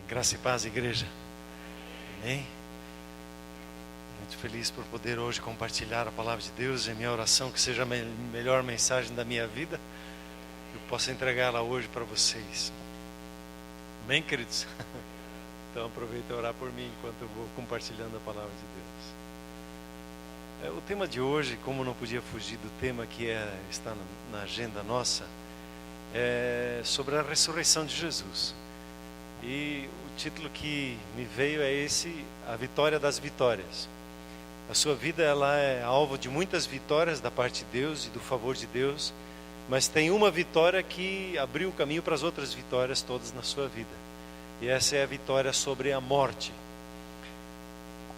Graça e paz, igreja. Amém? Muito feliz por poder hoje compartilhar a palavra de Deus. É minha oração que seja a melhor mensagem da minha vida. Eu possa entregá-la hoje para vocês. Amém, queridos? Então aproveita e orar por mim enquanto eu vou compartilhando a palavra de Deus. O tema de hoje, como não podia fugir do tema que está na agenda nossa, é sobre a ressurreição de Jesus. E o título que me veio é esse: a vitória das vitórias. A sua vida ela é alvo de muitas vitórias da parte de Deus e do favor de Deus, mas tem uma vitória que abriu o caminho para as outras vitórias todas na sua vida. E essa é a vitória sobre a morte.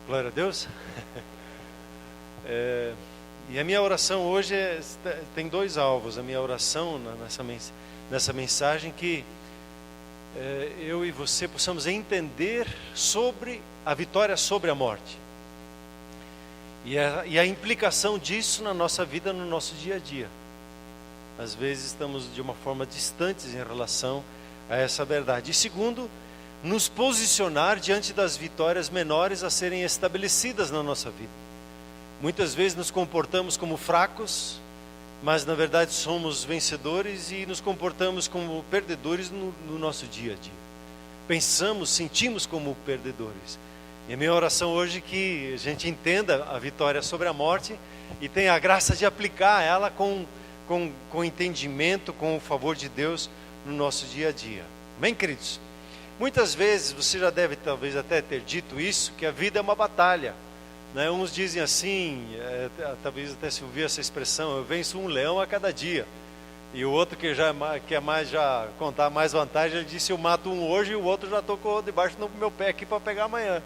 Glória a Deus. E a minha oração hoje tem dois alvos. A minha oração nessa mensagem que eu e você possamos entender sobre a vitória sobre a morte e a implicação disso na nossa vida, no nosso dia a dia. Às vezes estamos de uma forma distantes em relação a essa verdade. E segundo, nos posicionar diante das vitórias menores a serem estabelecidas na nossa vida. Muitas vezes nos comportamos como fracos, mas na verdade somos vencedores e nos comportamos como perdedores no nosso dia a dia. Pensamos, sentimos como perdedores. E a minha oração hoje é que a gente entenda a vitória sobre a morte e tenha a graça de aplicar ela com entendimento, com o favor de Deus no nosso dia a dia. Amém, queridos? Muitas vezes você já deve talvez até ter dito isso, que a vida é uma batalha. Uns dizem assim, talvez até se ouvir essa expressão: eu venço um leão a cada dia. E o outro que já quer já contar mais vantagem, ele disse: eu mato um hoje e o outro já tocou debaixo do meu pé aqui para pegar amanhã.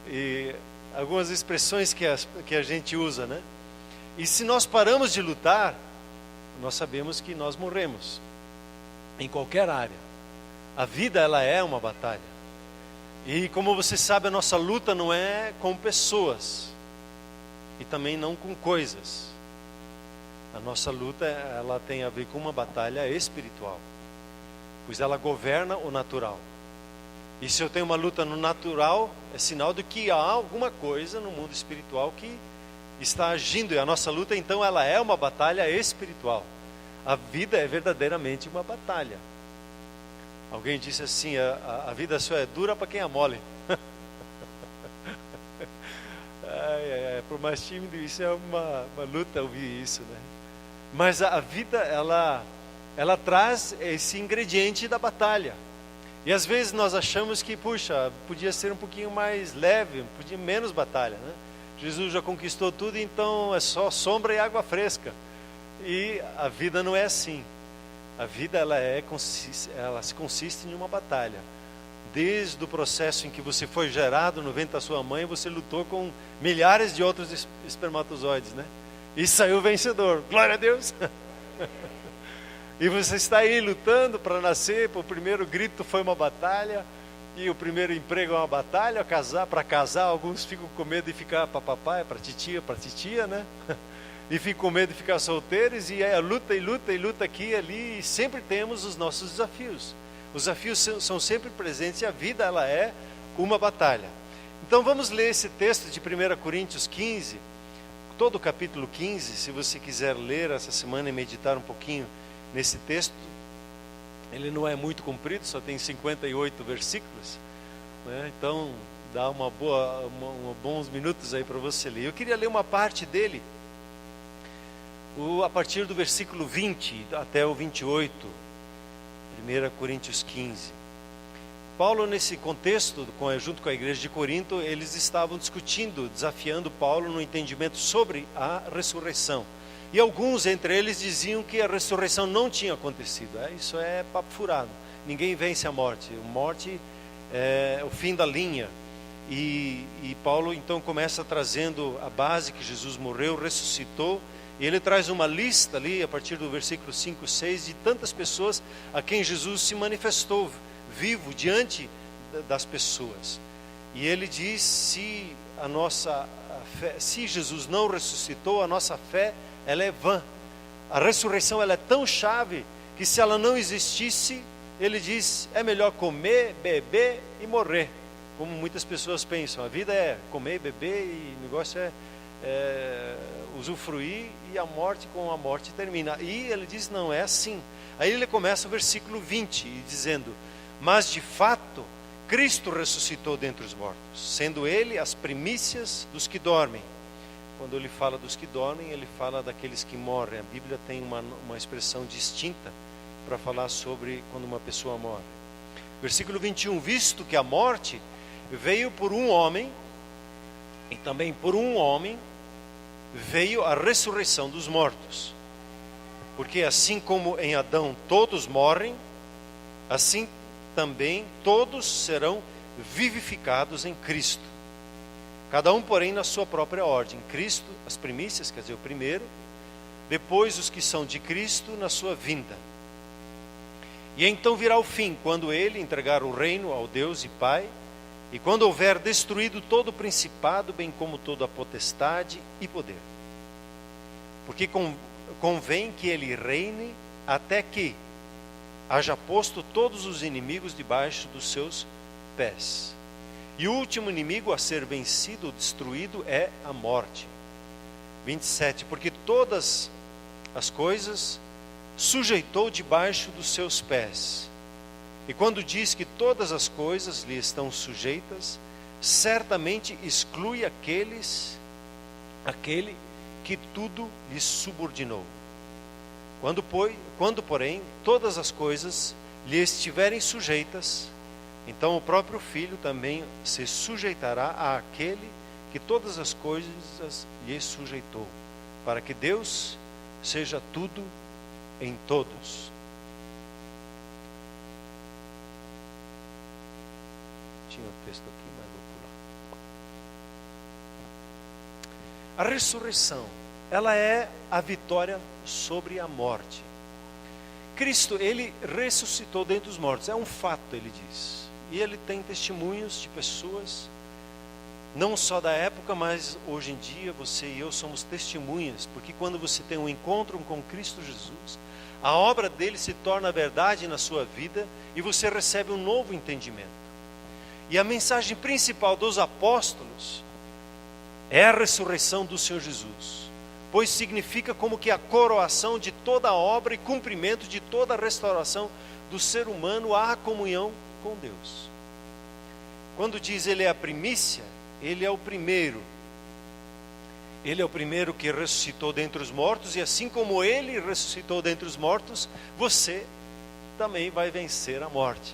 E algumas expressões que a gente usa, né? E se nós paramos de lutar, nós sabemos que nós morremos. Em qualquer área. A vida ela é uma batalha. E como você sabe, a nossa luta não é com pessoas e também não com coisas. A nossa luta ela tem a ver com uma batalha espiritual, pois ela governa o natural. E se eu tenho uma luta no natural, é sinal de que há alguma coisa no mundo espiritual que está agindo. E a nossa luta então ela é uma batalha espiritual. A vida é verdadeiramente uma batalha. Alguém disse assim: a vida só é dura para quem é mole. Por mais tímido, isso é uma luta ouvir isso, né? Mas a vida, ela traz esse ingrediente da batalha. E às vezes nós achamos que, puxa, podia ser um pouquinho mais leve, podia menos batalha, né? Jesus já conquistou tudo, então é só sombra e água fresca. E a vida não é assim. A vida ela se consiste em uma batalha. Desde o processo em que você foi gerado no ventre da sua mãe, você lutou com milhares de outros espermatozoides, né? E saiu vencedor. Glória a Deus! E você está aí lutando para nascer. O primeiro grito foi uma batalha, e o primeiro emprego é uma batalha. Para casar, alguns ficam com medo de ficar para papai, para titia, né? E ficam com medo de ficar solteiros, e luta aqui e ali, e sempre temos os nossos desafios. Os desafios são sempre presentes, e a vida ela é uma batalha. Então vamos ler esse texto de 1 Coríntios 15, todo o capítulo 15, se você quiser ler essa semana e meditar um pouquinho nesse texto. Ele não é muito comprido, só tem 58 versículos, né? Então dá bons minutos aí para você ler. Eu queria ler uma parte dele, a partir do versículo 20 até o 28, 1 Coríntios 15. Paulo, nesse contexto, junto com a igreja de Corinto, eles estavam discutindo, desafiando Paulo no entendimento sobre a ressurreição. E alguns entre eles diziam que a ressurreição não tinha acontecido. Isso é papo furado. Ninguém vence a morte. A morte é o fim da linha. E Paulo então começa trazendo a base que Jesus morreu, ressuscitou. E ele traz uma lista ali, a partir do versículo 5, 6, de tantas pessoas a quem Jesus se manifestou vivo diante das pessoas. E ele diz: se Jesus não ressuscitou, a nossa fé ela é vã. A ressurreição ela é tão chave que, se ela não existisse, ele diz, é melhor comer, beber e morrer. Como muitas pessoas pensam, a vida é comer, beber e o negócio é usufruir e a morte, com a morte termina. E ele diz, não é assim. Aí ele começa o versículo 20, dizendo, mas de fato, Cristo ressuscitou dentre os mortos, sendo ele as primícias dos que dormem. Quando ele fala dos que dormem, ele fala daqueles que morrem. A Bíblia tem uma expressão distinta para falar sobre quando uma pessoa morre. Versículo 21, visto que a morte veio por um homem, e também por um homem veio a ressurreição dos mortos. Porque assim como em Adão todos morrem, assim também todos serão vivificados em Cristo. Cada um, porém, na sua própria ordem. Cristo, as primícias, quer dizer, o primeiro, depois os que são de Cristo na sua vinda. E então virá o fim, quando ele entregar o reino ao Deus e Pai, e quando houver destruído todo o principado, bem como toda a potestade e poder. Porque convém que ele reine até que haja posto todos os inimigos debaixo dos seus pés. E o último inimigo a ser vencido ou destruído é a morte. 27. Porque todas as coisas sujeitou debaixo dos seus pés. E quando diz que todas as coisas lhe estão sujeitas, certamente exclui aquele que tudo lhe subordinou. Quando, porém, todas as coisas lhe estiverem sujeitas, então o próprio Filho também se sujeitará àquele que todas as coisas lhe sujeitou, para que Deus seja tudo em todos. Tinha um texto aqui, mas vou pular. A ressurreição, ela é a vitória sobre a morte. Cristo, ele ressuscitou dentre os mortos, é um fato, ele diz. E ele tem testemunhos de pessoas, não só da época, mas hoje em dia você e eu somos testemunhas, porque quando você tem um encontro com Cristo Jesus, a obra dele se torna verdade na sua vida e você recebe um novo entendimento. E a mensagem principal dos apóstolos é a ressurreição do Senhor Jesus, pois significa como que a coroação de toda a obra e cumprimento de toda a restauração do ser humano à comunhão com Deus. Quando diz ele é a primícia, ele é o primeiro. Ele é o primeiro que ressuscitou dentre os mortos, e assim como ele ressuscitou dentre os mortos, você também vai vencer a morte.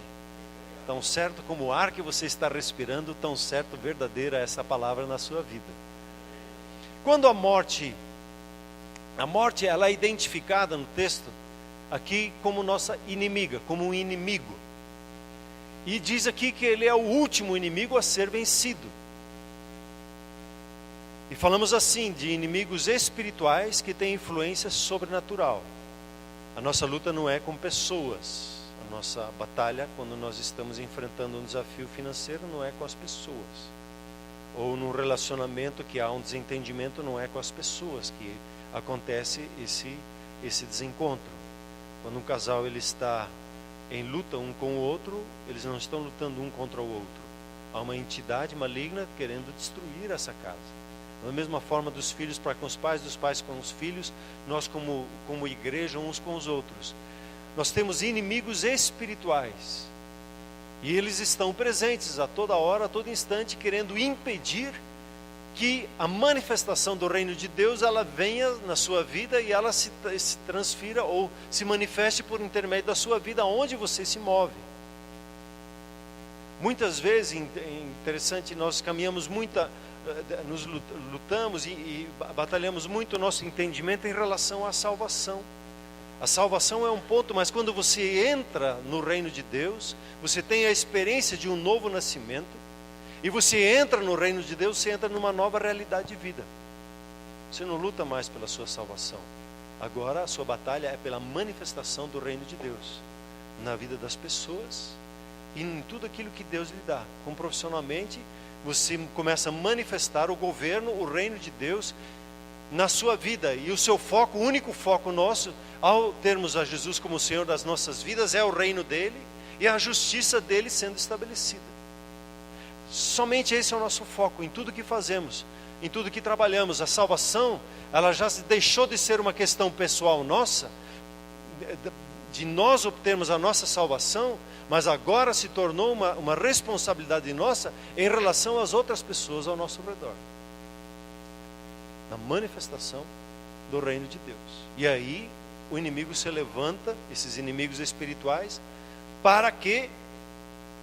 Tão certo como o ar que você está respirando, tão certo verdadeira essa palavra na sua vida. Quando a morte ela é identificada no texto aqui como nossa inimiga, como um inimigo. E diz aqui que ele é o último inimigo a ser vencido. E falamos assim de inimigos espirituais que têm influência sobrenatural. A nossa luta não é com pessoas. A nossa batalha, quando nós estamos enfrentando um desafio financeiro, não é com as pessoas. Ou num relacionamento que há um desentendimento, não é com as pessoas que acontece esse desencontro. Quando um casal ele está em luta um com o outro, eles não estão lutando um contra o outro. Há uma entidade maligna querendo destruir essa casa. Da mesma forma dos filhos para com os pais, dos pais com os filhos, nós como igreja uns com os outros. Nós temos inimigos espirituais. E eles estão presentes a toda hora, a todo instante, querendo impedir que a manifestação do reino de Deus ela venha na sua vida e ela se transfira ou se manifeste por intermédio da sua vida, onde você se move. Muitas vezes, interessante, nós caminhamos nos lutamos e batalhamos muito o nosso entendimento em relação à salvação. A salvação é um ponto, mas quando você entra no reino de Deus, você tem a experiência de um novo nascimento, e você entra no reino de Deus, você entra numa nova realidade de vida. Você não luta mais pela sua salvação. Agora a sua batalha é pela manifestação do reino de Deus na vida das pessoas e em tudo aquilo que Deus lhe dá. Como profissionalmente, você começa a manifestar o governo, o reino de Deus na sua vida. E o seu foco, o único foco nosso, ao termos a Jesus como o Senhor das nossas vidas, é o reino dele. e a justiça dele sendo estabelecida. Somente esse é o nosso foco em tudo que fazemos, em tudo que trabalhamos. A salvação, ela já deixou de ser uma questão pessoal nossa, de nós obtermos a nossa salvação, mas agora se tornou uma responsabilidade nossa em relação às outras pessoas ao nosso redor. Na manifestação do reino de Deus. E aí o inimigo se levanta, esses inimigos espirituais, para que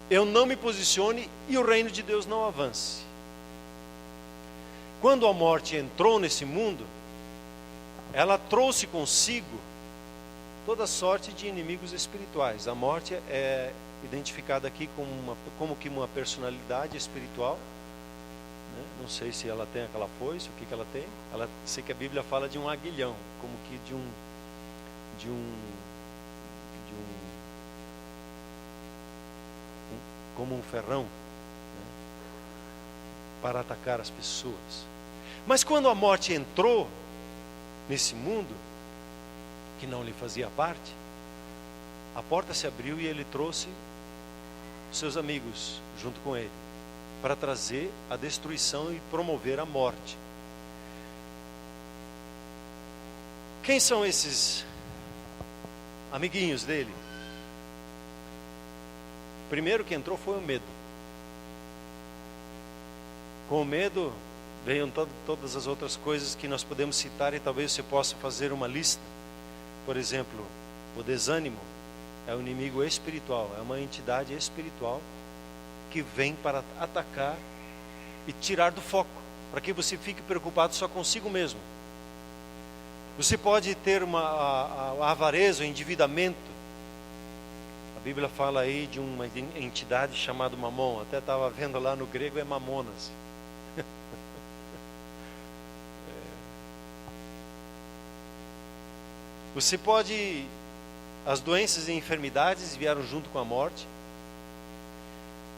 eu não me posicione e o reino de Deus não avance. Quando a morte entrou nesse mundo, ela trouxe consigo toda sorte de inimigos espirituais. A morte é identificada aqui como que uma personalidade espiritual, né? Não sei se ela tem aquela foice, o que ela tem. Sei que a Bíblia fala de um aguilhão, como que como um ferrão, né? Para atacar as pessoas. Mas quando a morte entrou nesse mundo, que não lhe fazia parte, a porta se abriu e ele trouxe seus amigos junto com ele, para trazer a destruição e promover a morte. Quem são esses amiguinhos dele? O primeiro que entrou foi o medo. Com o medo veio todas as outras coisas que nós podemos citar, e talvez você possa fazer uma lista. Por exemplo, o desânimo é um inimigo espiritual, é uma entidade espiritual que vem para atacar e tirar do foco, para que você fique preocupado só consigo mesmo. Você pode ter a avareza, o endividamento. A Bíblia fala aí de uma entidade chamada Mamon. Até estava vendo lá no grego, é Mamonas. Você pode... As doenças e enfermidades vieram junto com a morte.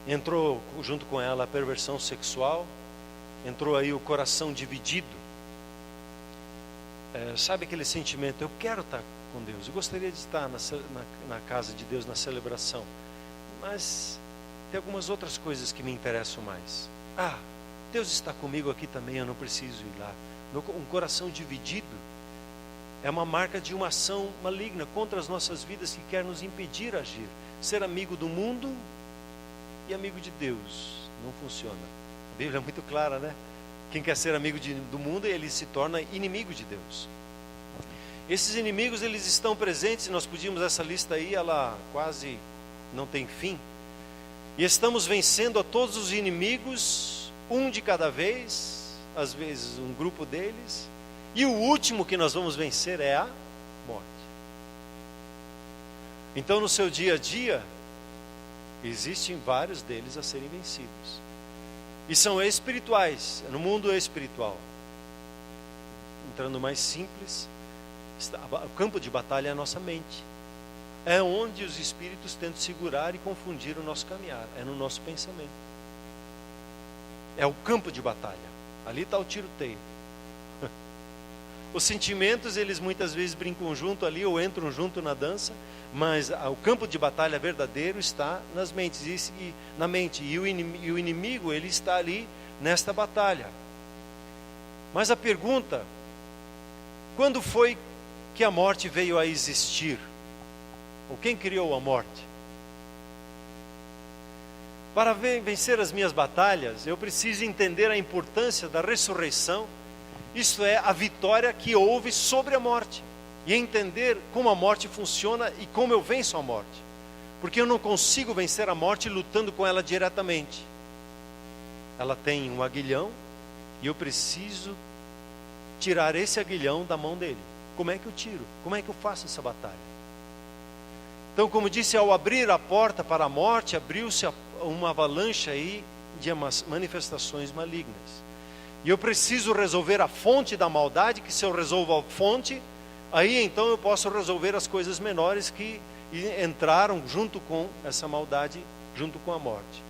Entrou junto com ela a perversão sexual. Entrou aí o coração dividido. Sabe aquele sentimento? Eu quero estar com Deus. Eu gostaria de estar na casa de Deus, na celebração. Mas tem algumas outras coisas que me interessam mais. Deus está comigo aqui também, eu não preciso ir lá. Um coração dividido é uma marca de uma ação maligna contra as nossas vidas que quer nos impedir de agir. Ser amigo do mundo e amigo de Deus não funciona. A Bíblia é muito clara, né? Quem quer ser amigo do mundo, ele se torna inimigo de Deus. Esses inimigos, eles estão presentes. Nós podíamos, essa lista aí, ela quase não tem fim. E estamos vencendo a todos os inimigos, um de cada vez, às vezes um grupo deles. E o último que nós vamos vencer é a morte. Então, no seu dia a dia, existem vários deles a serem vencidos. E são espirituais, no mundo espiritual. Entrando mais simples, o campo de batalha é a nossa mente. É onde os espíritos tentam segurar e confundir o nosso caminhar. É no nosso pensamento. É o campo de batalha. Ali está o tiroteio. Os sentimentos, eles muitas vezes brincam junto ali ou entram junto na dança, mas o campo de batalha verdadeiro está nas mentes, na mente. E o inimigo, ele está ali nesta batalha. Mas a pergunta: quando foi que a morte veio a existir? Ou quem criou a morte? Para vencer as minhas batalhas, eu preciso entender a importância da ressurreição. Isto é, a vitória que houve sobre a morte. E entender como a morte funciona e como eu venço a morte. Porque eu não consigo vencer a morte lutando com ela diretamente. Ela tem um aguilhão e eu preciso tirar esse aguilhão da mão dele. Como é que eu tiro? Como é que eu faço essa batalha? Então, como disse, ao abrir a porta para a morte, abriu-se uma avalanche aí de manifestações malignas. E eu preciso resolver a fonte da maldade, que se eu resolvo a fonte, aí então eu posso resolver as coisas menores que entraram junto com essa maldade, junto com a morte.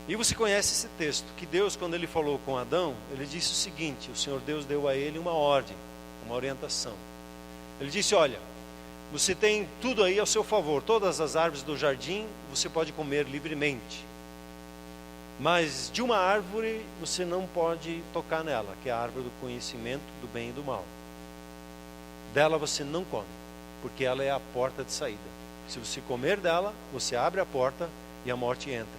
E você conhece esse texto, que Deus, quando ele falou com Adão, ele disse o seguinte: o Senhor Deus deu a ele uma ordem, uma orientação. Ele disse: olha, você tem tudo aí ao seu favor, todas as árvores do jardim você pode comer livremente, mas de uma árvore você não pode tocar nela, que é a árvore do conhecimento do bem e do mal. Dela você não come, porque ela é a porta de saída. Se você comer dela, você abre a porta e a morte entra.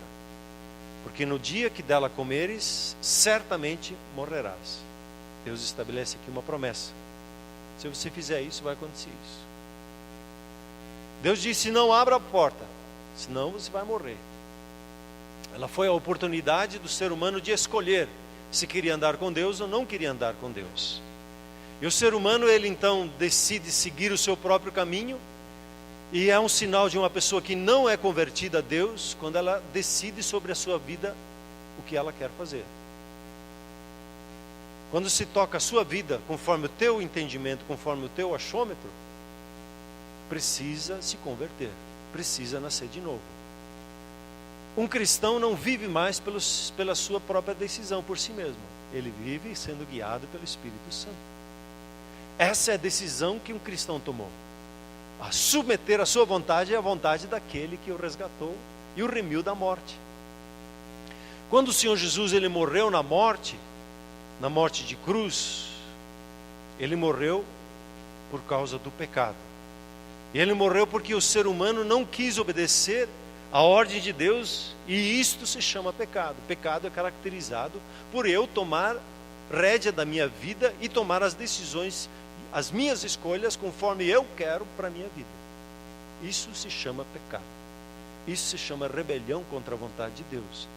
Porque no dia que dela comeres, certamente morrerás. Deus estabelece aqui uma promessa. Se você fizer isso, vai acontecer isso. Deus disse: não abra a porta, senão você vai morrer. Ela foi a oportunidade do ser humano de escolher se queria andar com Deus ou não queria andar com Deus. E o ser humano, ele então decide seguir o seu próprio caminho, e é um sinal de uma pessoa que não é convertida a Deus, quando ela decide sobre a sua vida o que ela quer fazer. Quando se toca a sua vida conforme o teu entendimento, conforme o teu achômetro, precisa se converter, precisa nascer de novo. Um cristão não vive mais pela sua própria decisão por si mesmo. Ele vive sendo guiado pelo Espírito Santo. Essa é a decisão que um cristão tomou. A submeter a sua vontade à vontade daquele que o resgatou e o remiu da morte. Quando o Senhor Jesus ele morreu na morte de cruz, ele morreu por causa do pecado. E ele morreu porque o ser humano não quis obedecer a ordem de Deus, e isto se chama pecado. Pecado é caracterizado por eu tomar rédea da minha vida e tomar as decisões, as minhas escolhas conforme eu quero para a minha vida. Isso se chama pecado. Isso se chama rebelião contra a vontade de Deus.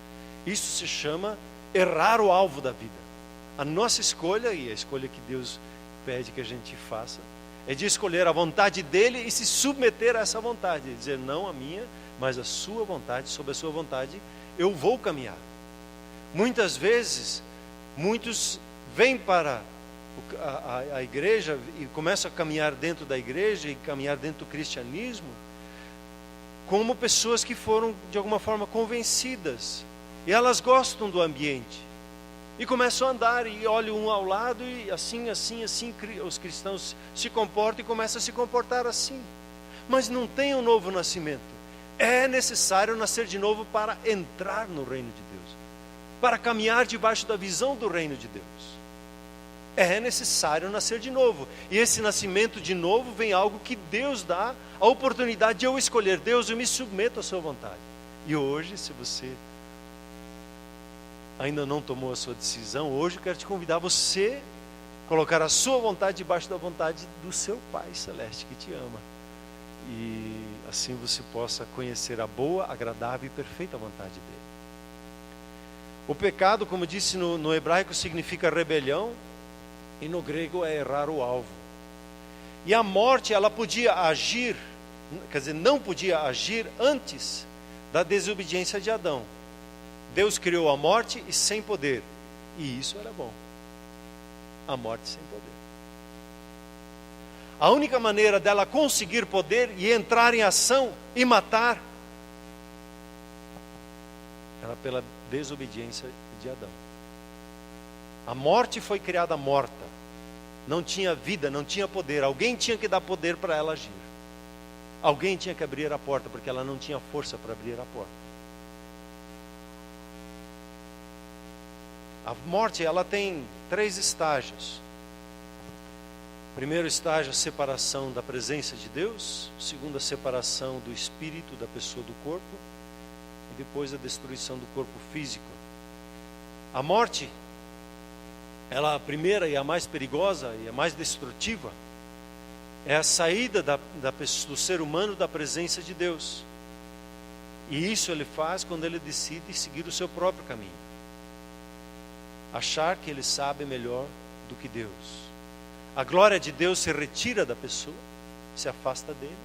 Isso se chama errar o alvo da vida. A nossa escolha, e a escolha que Deus pede que a gente faça, é de escolher a vontade dele e se submeter a essa vontade, dizer não a minha, mas a sua vontade. Sob a sua vontade eu vou caminhar. Muitas vezes, muitos vêm para a igreja e começam a caminhar dentro da igreja e caminhar dentro do cristianismo como pessoas que foram de alguma forma convencidas, e elas gostam do ambiente e começam a andar e olham um ao lado, e assim os cristãos se comportam e começam a se comportar assim, mas não tem um novo nascimento. É necessário nascer de novo para entrar no reino de Deus, para caminhar debaixo da visão do reino de Deus. É necessário nascer de novo, e esse nascimento de novo vem algo que Deus dá, a oportunidade de eu escolher. Deus, eu me submeto à sua vontade. E hoje, se você ainda não tomou a sua decisão, hoje eu quero te convidar a você colocar a sua vontade debaixo da vontade do seu Pai Celeste que te ama, e assim você possa conhecer a boa, agradável e perfeita vontade dele. O pecado, como disse no hebraico, significa rebelião, e no grego é errar o alvo. E a morte, ela podia agir, quer dizer, não podia agir antes da desobediência de Adão. Deus criou a morte e sem poder, e isso era bom. A morte sem poder. A única maneira dela conseguir poder e entrar em ação e matar era pela desobediência de Adão. A morte foi criada morta, não tinha vida, não tinha poder. Alguém tinha que dar poder para ela agir. Alguém tinha que abrir a porta, porque ela não tinha força para abrir a porta. A morte, ela tem 3 estágios. O primeiro estágio, a separação da presença de Deus. O segundo, a separação do espírito da pessoa do corpo. E depois a destruição do corpo físico. A morte, ela, a primeira e a mais perigosa e a mais destrutiva, é a saída do ser humano da presença de Deus. E isso ele faz quando ele decide seguir o seu próprio caminho, achar que ele sabe melhor do que Deus. A glória de Deus se retira da pessoa, se afasta dele.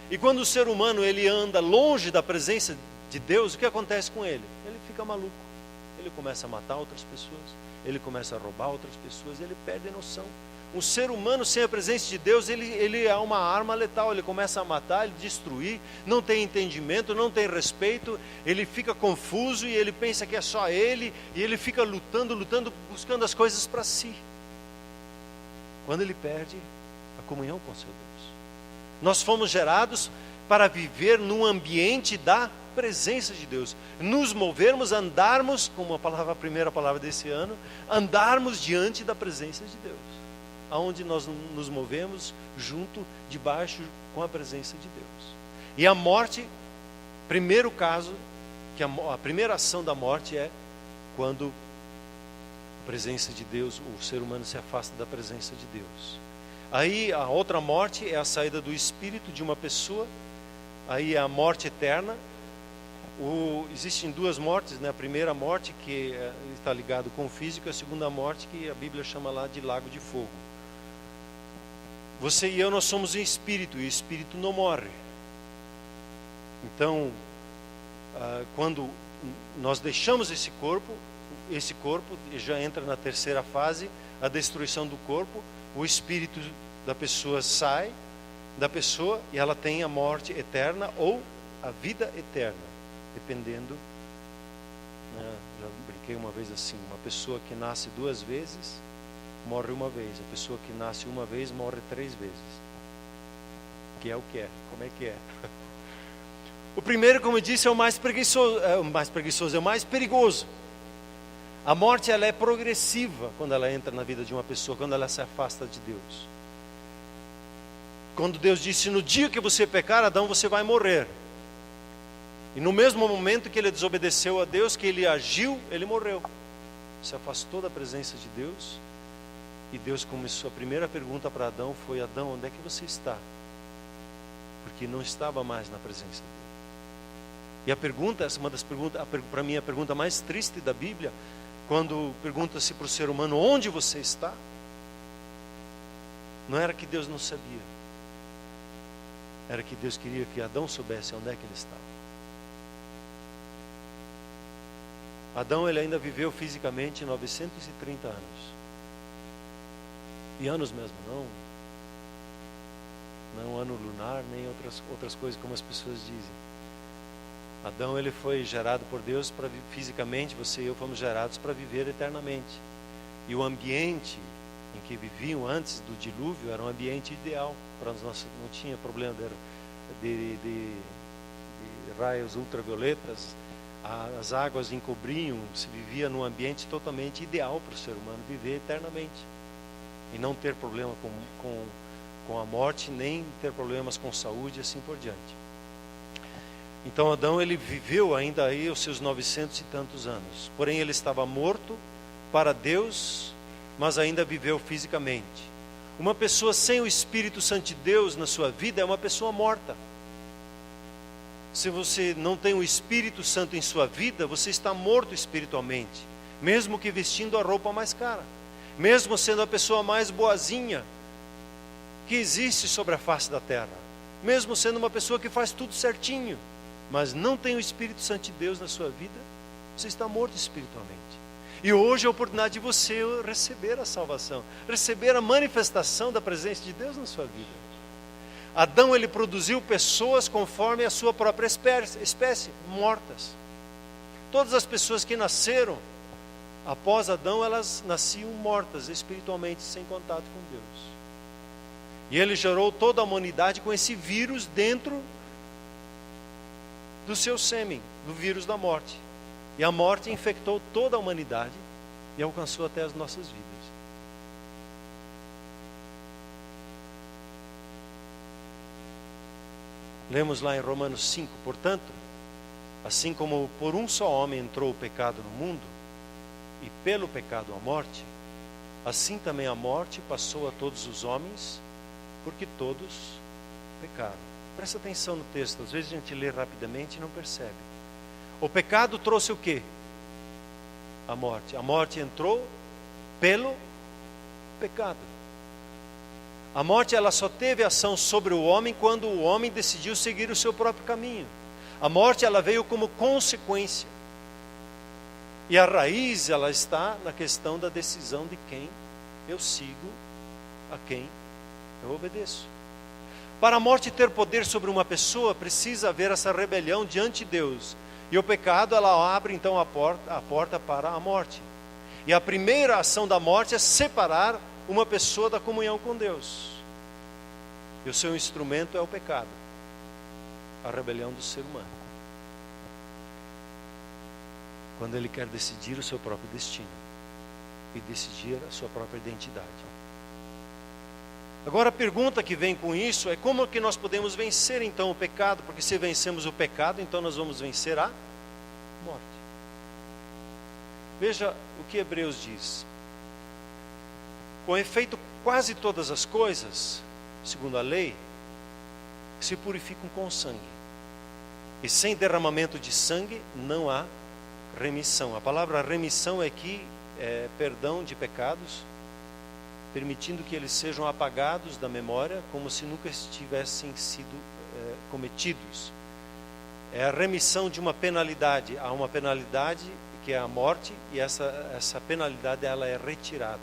E quando o ser humano ele anda longe da presença de Deus, o que acontece com ele? Ele fica maluco. Ele começa a matar outras pessoas, ele começa a roubar outras pessoas, ele perde a noção. Um ser humano sem a presença de Deus, ele é uma arma letal. Ele começa a matar, ele destruir, não tem entendimento, não tem respeito, ele fica confuso e ele pensa que é só ele, e ele fica lutando, buscando as coisas para si. Quando ele perde a comunhão com seu Deus. Nós fomos gerados para viver num ambiente da presença de Deus, nos movermos, andarmos, como a primeira palavra desse ano, andarmos diante da presença de Deus, aonde nós nos movemos junto, debaixo, com a presença de Deus. E a morte, primeiro caso, que a primeira ação da morte é quando a presença de Deus, o ser humano se afasta da presença de Deus. Aí a outra morte é a saída do espírito de uma pessoa, aí é a morte eterna. Existem duas mortes, né? A primeira morte que está ligado com o físico, a segunda morte que a Bíblia chama lá de lago de fogo. Você e eu, nós somos um espírito, e o espírito não morre. Então, quando nós deixamos esse corpo já entra na terceira fase, a destruição do corpo. O espírito da pessoa sai da pessoa e ela tem a morte eterna ou a vida eterna. Dependendo, né? Já brinquei uma vez assim, uma pessoa que nasce 2 vezes, morre uma vez. A pessoa que nasce uma vez, morre 3 vezes. Que é o que é, como é que é? O primeiro, como eu disse, é o mais preguiçoso, é o mais perigoso. A morte, ela é progressiva quando ela entra na vida de uma pessoa, quando ela se afasta de Deus. Quando Deus disse, no dia que você pecar, Adão, você vai morrer. E no mesmo momento que ele desobedeceu a Deus, que ele agiu, ele morreu. Se afastou da presença de Deus. E Deus começou, a primeira pergunta para Adão foi, Adão, onde é que você está? Porque não estava mais na presença dele. E a pergunta, essa é uma das perguntas, para mim a pergunta mais triste da Bíblia, quando pergunta-se para o ser humano, onde você está? Não era que Deus não sabia. Era que Deus queria que Adão soubesse onde é que ele estava. Adão, ele ainda viveu fisicamente 930 anos. E anos mesmo, não ano lunar, nem outras coisas como as pessoas dizem. Adão, ele foi gerado por Deus para fisicamente, você e eu fomos gerados para viver eternamente. E o ambiente em que viviam antes do dilúvio era um ambiente ideal para nós, não tinha problema de raios ultravioletas. As águas encobriam, se vivia num ambiente totalmente ideal para o ser humano viver eternamente e não ter problema com a morte, nem ter problemas com saúde e assim por diante. Então Adão, ele viveu ainda aí os seus 900 e tantos anos, porém ele estava morto para Deus, mas ainda viveu fisicamente. Uma pessoa sem o Espírito Santo de Deus na sua vida é uma pessoa morta. Se você não tem o Espírito Santo em sua vida, você está morto espiritualmente, mesmo que vestindo a roupa mais cara, mesmo sendo a pessoa mais boazinha que existe sobre a face da terra, mesmo sendo uma pessoa que faz tudo certinho, mas não tem o Espírito Santo de Deus na sua vida, você está morto espiritualmente. E hoje é a oportunidade de você receber a salvação, receber a manifestação da presença de Deus na sua vida. Adão, ele produziu pessoas conforme a sua própria espécie, mortas. Todas as pessoas que nasceram após Adão, elas nasciam mortas espiritualmente, sem contato com Deus. E ele gerou toda a humanidade com esse vírus dentro do seu sêmen, do vírus da morte. E a morte infectou toda a humanidade e alcançou até as nossas vidas. Lemos lá em Romanos 5, portanto, assim como por um só homem entrou o pecado no mundo, e pelo pecado a morte, assim também a morte passou a todos os homens, porque todos pecaram. Presta atenção no texto, às vezes a gente lê rapidamente e não percebe. O pecado trouxe o quê? A morte. A morte entrou pelo pecado. A morte, ela só teve ação sobre o homem quando o homem decidiu seguir o seu próprio caminho. A morte, ela veio como consequência. E a raiz, ela está na questão da decisão de quem eu sigo, a quem eu obedeço. Para a morte ter poder sobre uma pessoa, precisa haver essa rebelião diante de Deus. E o pecado, ela abre então a porta para a morte. E a primeira ação da morte é separar uma pessoa da comunhão com Deus. E o seu instrumento é o pecado, a rebelião do ser humano. Quando ele quer decidir o seu próprio destino e decidir a sua própria identidade. Agora a pergunta que vem com isso é como que nós podemos vencer então o pecado? Porque se vencemos o pecado, então nós vamos vencer a morte. Veja o que Hebreus diz. Com efeito, quase todas as coisas, segundo a lei, se purificam com sangue. E sem derramamento de sangue não há remissão. A palavra remissão aqui é perdão de pecados, permitindo que eles sejam apagados da memória como se nunca tivessem sido cometidos. É a remissão de uma penalidade. Há uma penalidade que é a morte, e essa penalidade ela é retirada.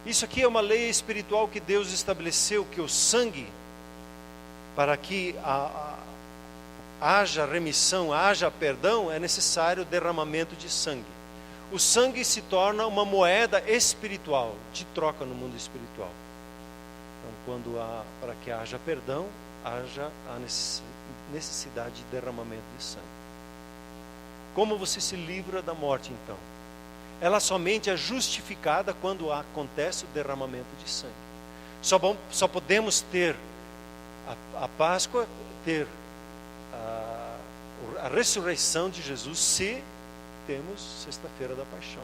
Isso aqui é uma lei espiritual que Deus estabeleceu, que o sangue, para que haja remissão, haja perdão, é necessário derramamento de sangue. O sangue se torna uma moeda espiritual, de troca no mundo espiritual. Então, para que haja perdão, haja a necessidade de derramamento de sangue. Como você se livra da morte, então? Ela somente é justificada quando acontece o derramamento de sangue. Só podemos ter a Páscoa, ter a ressurreição de Jesus se temos sexta-feira da paixão.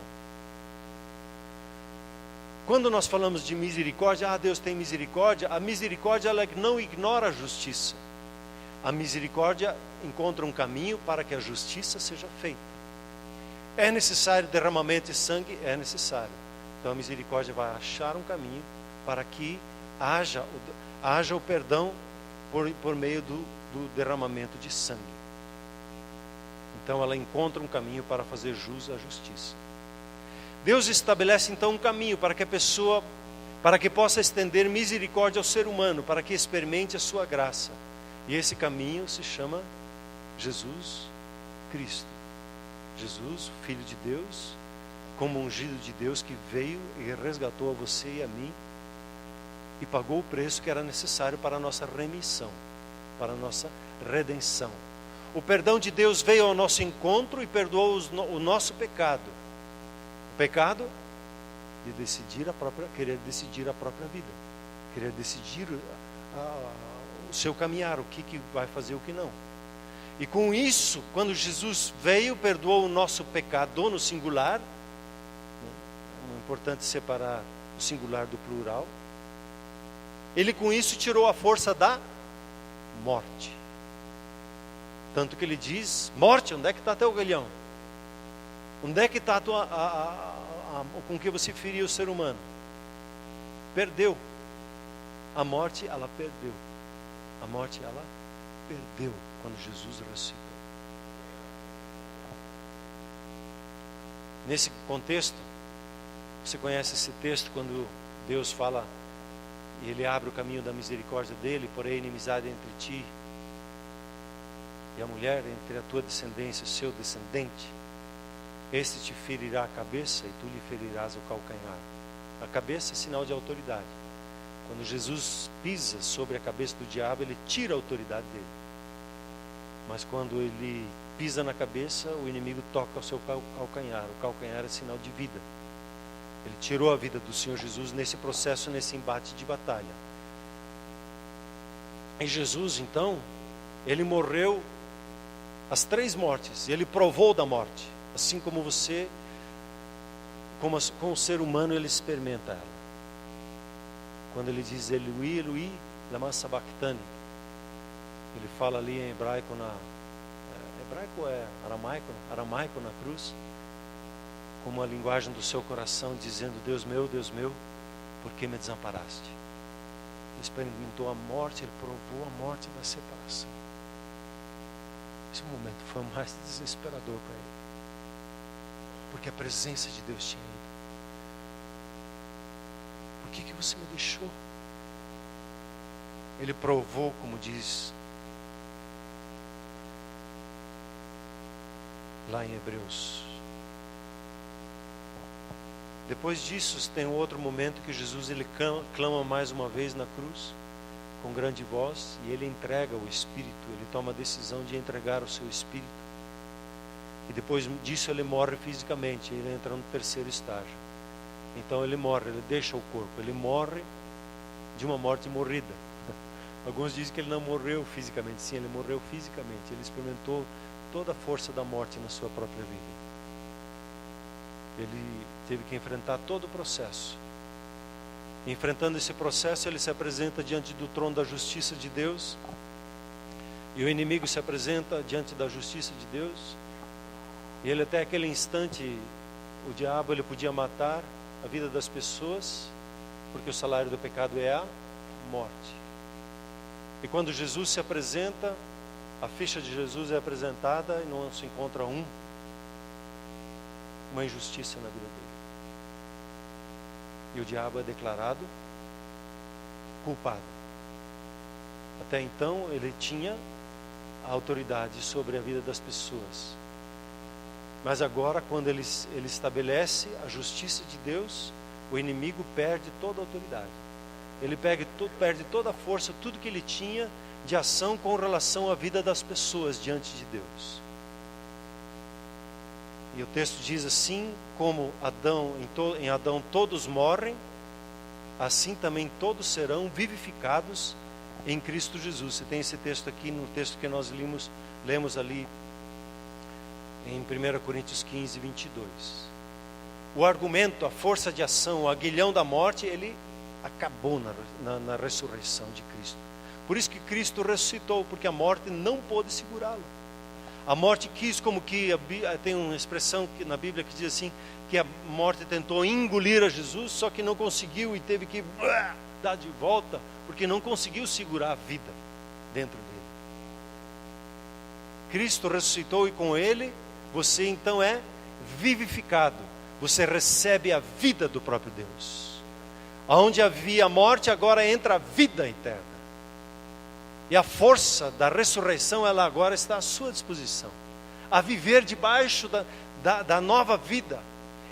Quando nós falamos de misericórdia, Deus tem misericórdia, a misericórdia ela não ignora a justiça. A misericórdia encontra um caminho para que a justiça seja feita. É necessário derramamento de sangue? É necessário. Então a misericórdia vai achar um caminho para que haja o perdão por meio do derramamento de sangue. Então ela encontra um caminho para fazer jus à justiça. Deus estabelece então um caminho para que a pessoa, para que possa estender misericórdia ao ser humano, para que experimente a sua graça. E esse caminho se chama Jesus Cristo. Jesus, o Filho de Deus, como ungido de Deus, que veio e resgatou a você e a mim e pagou o preço que era necessário para a nossa remissão, para a nossa redenção. O perdão de Deus veio ao nosso encontro e perdoou o nosso pecado. O pecado de querer decidir a própria vida, querer decidir o seu caminhar, o que vai fazer, o que não. E com isso, quando Jesus veio, perdoou o nosso pecado no singular. É importante separar o singular do plural. Ele com isso tirou a força da morte. Tanto que ele diz: morte, onde é que está teu grilhão? Onde é que está com que você feriu o ser humano? Perdeu. A morte, ela perdeu. A morte, ela perdeu quando Jesus ressuscitou. Nesse contexto, você conhece esse texto quando Deus fala e Ele abre o caminho da misericórdia dele, porém inimizade entre ti e a mulher, entre a tua descendência e o seu descendente. Este te ferirá a cabeça e tu lhe ferirás o calcanhar. A cabeça é sinal de autoridade. Quando Jesus pisa sobre a cabeça do diabo, ele tira a autoridade dele. Mas quando ele pisa na cabeça, o inimigo toca o seu calcanhar. O calcanhar é sinal de vida. Ele tirou a vida do Senhor Jesus nesse processo, nesse embate de batalha. E Jesus, então, ele morreu as 3 mortes. Ele provou da morte. Assim como você, como o ser humano, ele experimenta ela. Quando ele diz Eloi, Eloi, lama sabachthani, ele fala ali em hebraico hebraico é aramaico na cruz, como a linguagem do seu coração, dizendo: Deus meu, por que me desamparaste? Ele experimentou a morte, ele provou a morte da separação. Esse momento foi o mais desesperador para ele, porque a presença de Deus tinha ido. Por que você me deixou? Ele provou, como diz lá em Hebreus. Depois disso, tem um outro momento que Jesus ele clama mais uma vez na cruz. com grande voz e ele entrega o Espírito, ele toma a decisão de entregar o seu Espírito. E depois disso ele morre fisicamente, ele entra no terceiro estágio. Então ele morre, ele deixa o corpo, ele morre de uma morte morrida. Alguns dizem que ele não morreu fisicamente. Sim, ele morreu fisicamente. Ele experimentou toda a força da morte na sua própria vida. Ele teve que enfrentar todo o processo. Enfrentando esse processo, ele se apresenta diante do trono da justiça de Deus. E o inimigo se apresenta diante da justiça de Deus. E ele, até aquele instante, o diabo, ele podia matar a vida das pessoas, porque o salário do pecado é a morte. E quando Jesus se apresenta, a ficha de Jesus é apresentada e não se encontra uma injustiça na vida dele. E o diabo é declarado culpado. Até então ele tinha a autoridade sobre a vida das pessoas. Mas agora, quando ele estabelece a justiça de Deus, o inimigo perde toda a autoridade. Ele perde toda a força, tudo que ele tinha de ação com relação à vida das pessoas diante de Deus. E o texto diz assim: como em Adão todos morrem, assim também todos serão vivificados em Cristo Jesus. Você tem esse texto aqui no texto que nós lemos ali em 1 Coríntios 15, 22. O argumento, a força de ação, o aguilhão da morte, ele acabou na ressurreição de Cristo. Por isso que Cristo ressuscitou, porque a morte não pôde segurá-lo. A morte quis, como que tem uma expressão na Bíblia que diz assim, que a morte tentou engolir a Jesus, só que não conseguiu e teve que dar de volta, porque não conseguiu segurar a vida dentro dele. Cristo ressuscitou e com ele você então é vivificado. Você recebe a vida do próprio Deus. Onde havia morte, agora entra a vida eterna. E a força da ressurreição, ela agora está à sua disposição. A viver debaixo da nova vida.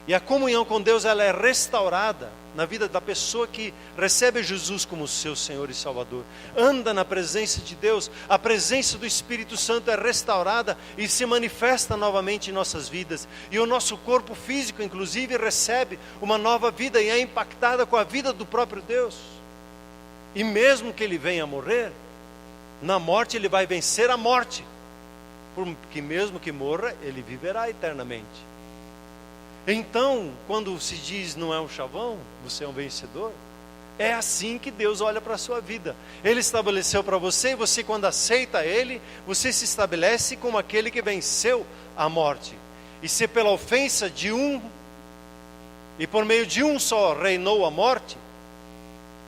E a comunhão com Deus, ela é restaurada na vida da pessoa que recebe Jesus como seu Senhor e Salvador. Anda na presença de Deus, a presença do Espírito Santo é restaurada e se manifesta novamente em nossas vidas. E o nosso corpo físico, inclusive, recebe uma nova vida e é impactada com a vida do próprio Deus. E mesmo que ele venha a morrer, na morte ele vai vencer a morte. Porque mesmo que morra, ele viverá eternamente. Então, quando se diz não é um chavão, você é um vencedor, é assim que Deus olha para a sua vida. Ele estabeleceu para você, e você, quando aceita Ele, você se estabelece como aquele que venceu a morte. E se pela ofensa de um, e por meio de um só reinou a morte,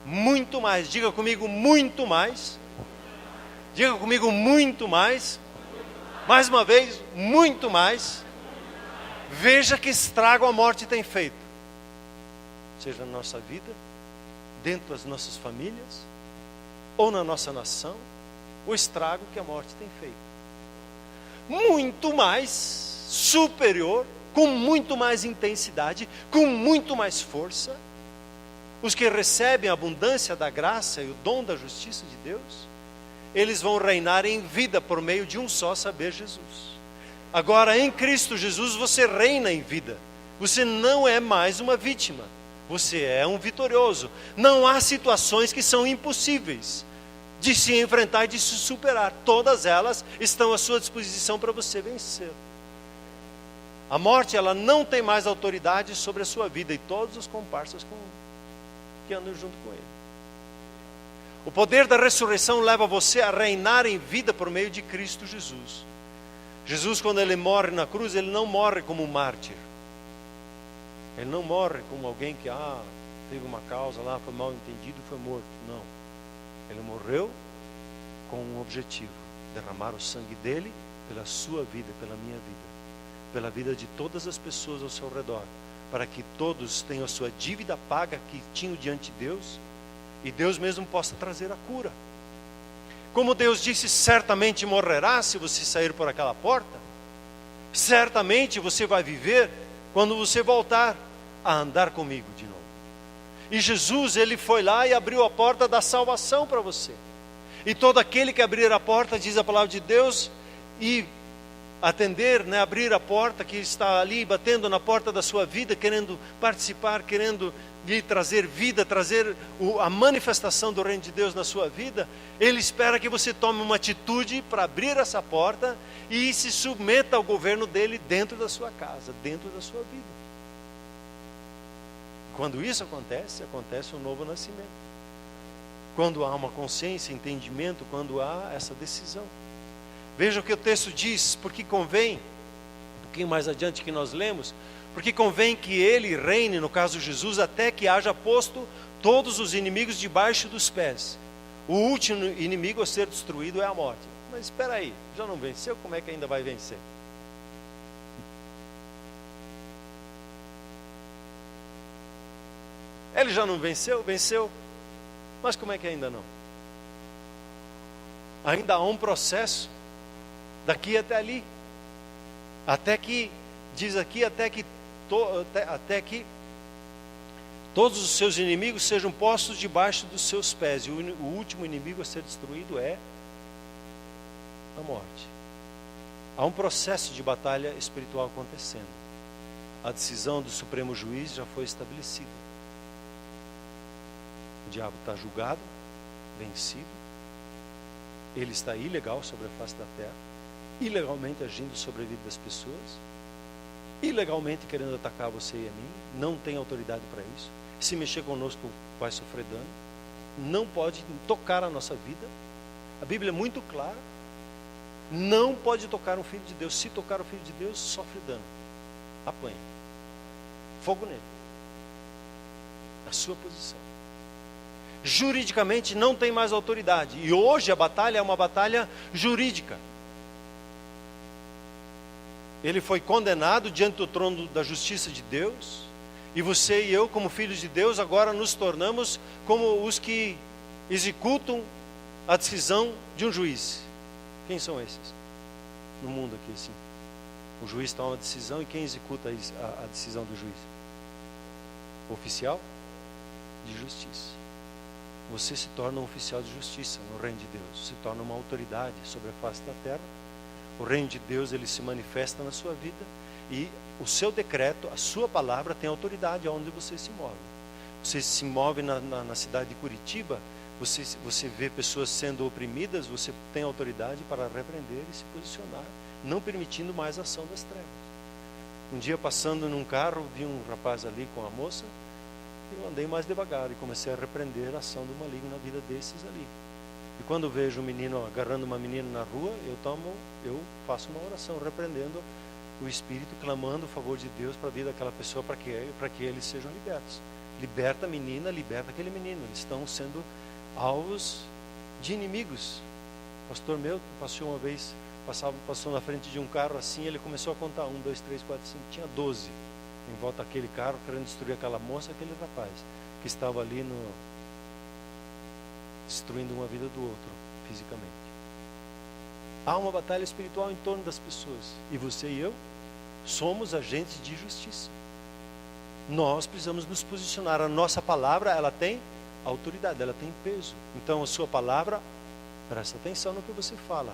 muito mais, diga comigo, muito mais. Diga comigo, muito mais. Mais uma vez, muito mais. Veja que estrago a morte tem feito. Seja na nossa vida, dentro das nossas famílias, ou na nossa nação, o estrago que a morte tem feito. Muito mais superior, com muito mais intensidade, com muito mais força. Os que recebem a abundância da graça e o dom da justiça de Deus, eles vão reinar em vida por meio de um só saber, Jesus. Agora, em Cristo Jesus, você reina em vida. Você não é mais uma vítima. Você é um vitorioso. Não há situações que são impossíveis de se enfrentar e de se superar. Todas elas estão à sua disposição para você vencer. A morte, ela não tem mais autoridade sobre a sua vida e todos os comparsas que andam junto com ele. O poder da ressurreição leva você a reinar em vida por meio de Cristo Jesus. Jesus, quando ele morre na cruz, ele não morre como um mártir. Ele não morre como alguém que teve uma causa lá, foi mal entendido e foi morto. Não. Ele morreu com um objetivo: derramar o sangue dele pela sua vida, pela minha vida, pela vida de todas as pessoas ao seu redor, para que todos tenham a sua dívida paga que tinham diante de Deus, e Deus mesmo possa trazer a cura. Como Deus disse, certamente morrerá se você sair por aquela porta. Certamente você vai viver quando você voltar a andar comigo de novo. E Jesus, ele foi lá e abriu a porta da salvação para você. E todo aquele que abrir a porta, diz a palavra de Deus, e atender, abrir a porta, que está ali batendo na porta da sua vida, querendo participar, querendo lhe trazer vida, trazer a manifestação do reino de Deus na sua vida, Ele espera que você tome uma atitude para abrir essa porta e se submeta ao governo dele dentro da sua casa, dentro da sua vida. Quando isso acontece, acontece um novo nascimento. Quando há uma consciência, entendimento, quando há essa decisão. Veja o que o texto diz, porque convém, um pouquinho mais adiante que nós lemos, porque convém que ele reine, no caso Jesus, até que haja posto todos os inimigos debaixo dos pés. O último inimigo a ser destruído é a morte. Mas espera aí, já não venceu, como é que ainda vai vencer? Ele já não venceu? Venceu. Mas como é que ainda não? Ainda há um processo daqui até ali. Até que, diz aqui, até que todos os seus inimigos sejam postos debaixo dos seus pés. E o último inimigo a ser destruído é a morte. Há um processo de batalha espiritual acontecendo. A decisão do Supremo Juiz já foi estabelecida. O diabo está julgado, vencido. Ele está ilegal sobre a face da terra, ilegalmente agindo sobre a vida das pessoas, ilegalmente querendo atacar você e a mim. Não tem autoridade para isso. Se mexer conosco vai sofrer dano. Não pode tocar a nossa vida. A Bíblia é muito clara. Não pode tocar um filho de Deus. Se tocar o filho de Deus, sofre dano, apanha, fogo nele. A sua posição juridicamente não tem mais autoridade. E hoje a batalha é uma batalha jurídica. Ele foi condenado diante do trono da justiça de Deus. E você e eu, como filhos de Deus, agora nos tornamos como os que executam a decisão de um juiz. Quem são esses? No mundo aqui assim. O juiz toma uma decisão e quem executa a decisão do juiz? O oficial de justiça. Você se torna um oficial de justiça no reino de Deus. Se torna uma autoridade sobre a face da terra. O reino de Deus, ele se manifesta na sua vida. E o seu decreto, a sua palavra tem autoridade aonde você se move. Você se move na cidade de Curitiba, você vê pessoas sendo oprimidas, você tem autoridade para repreender e se posicionar, não permitindo mais a ação das trevas. Um dia passando num carro, vi um rapaz ali com a moça, eu andei mais devagar e comecei a repreender a ação do maligno na vida desses ali. E quando vejo um menino agarrando uma menina na rua, eu faço uma oração repreendendo o Espírito, clamando o favor de Deus para a vida daquela pessoa, para que eles sejam libertos. Liberta a menina, liberta aquele menino. Eles estão sendo alvos de inimigos. O pastor meu passou uma vez, passou na frente de um carro assim, ele começou a contar 1, 2, 3, 4, 5, tinha 12 em volta daquele carro, querendo destruir aquela moça, aquele rapaz que estava ali destruindo uma vida do outro fisicamente. Há uma batalha espiritual em torno das pessoas, e você e eu somos agentes de justiça. Nós precisamos nos posicionar. A nossa palavra, ela tem autoridade, ela tem peso. Então a sua palavra, presta atenção no que você fala.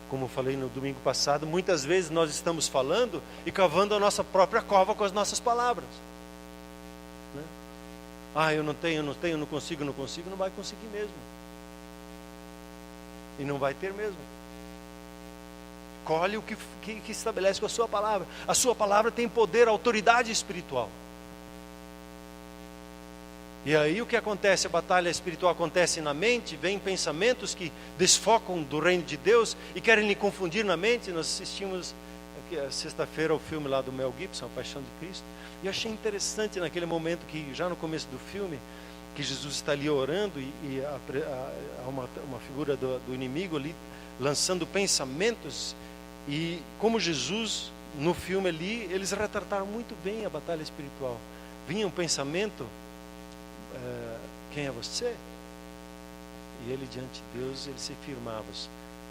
Como eu falei no domingo passado, muitas vezes nós estamos falando e cavando a nossa própria cova com as nossas palavras, né? Eu não tenho, não consigo, não vai conseguir mesmo. E não vai ter mesmo. Colhe o que estabelece com a sua palavra. A sua palavra tem poder, autoridade espiritual. E aí o que acontece? A batalha espiritual acontece na mente, vem pensamentos que desfocam do reino de Deus e querem lhe confundir na mente. Nós assistimos sexta-feira o filme lá do Mel Gibson, A Paixão de Cristo, e eu achei interessante naquele momento que já no começo do filme, que Jesus está ali orando e há uma figura do inimigo ali lançando pensamentos, e como Jesus no filme ali, eles retrataram muito bem a batalha espiritual. Vinha um pensamento, quem é você? E ele diante de Deus, ele se firmava: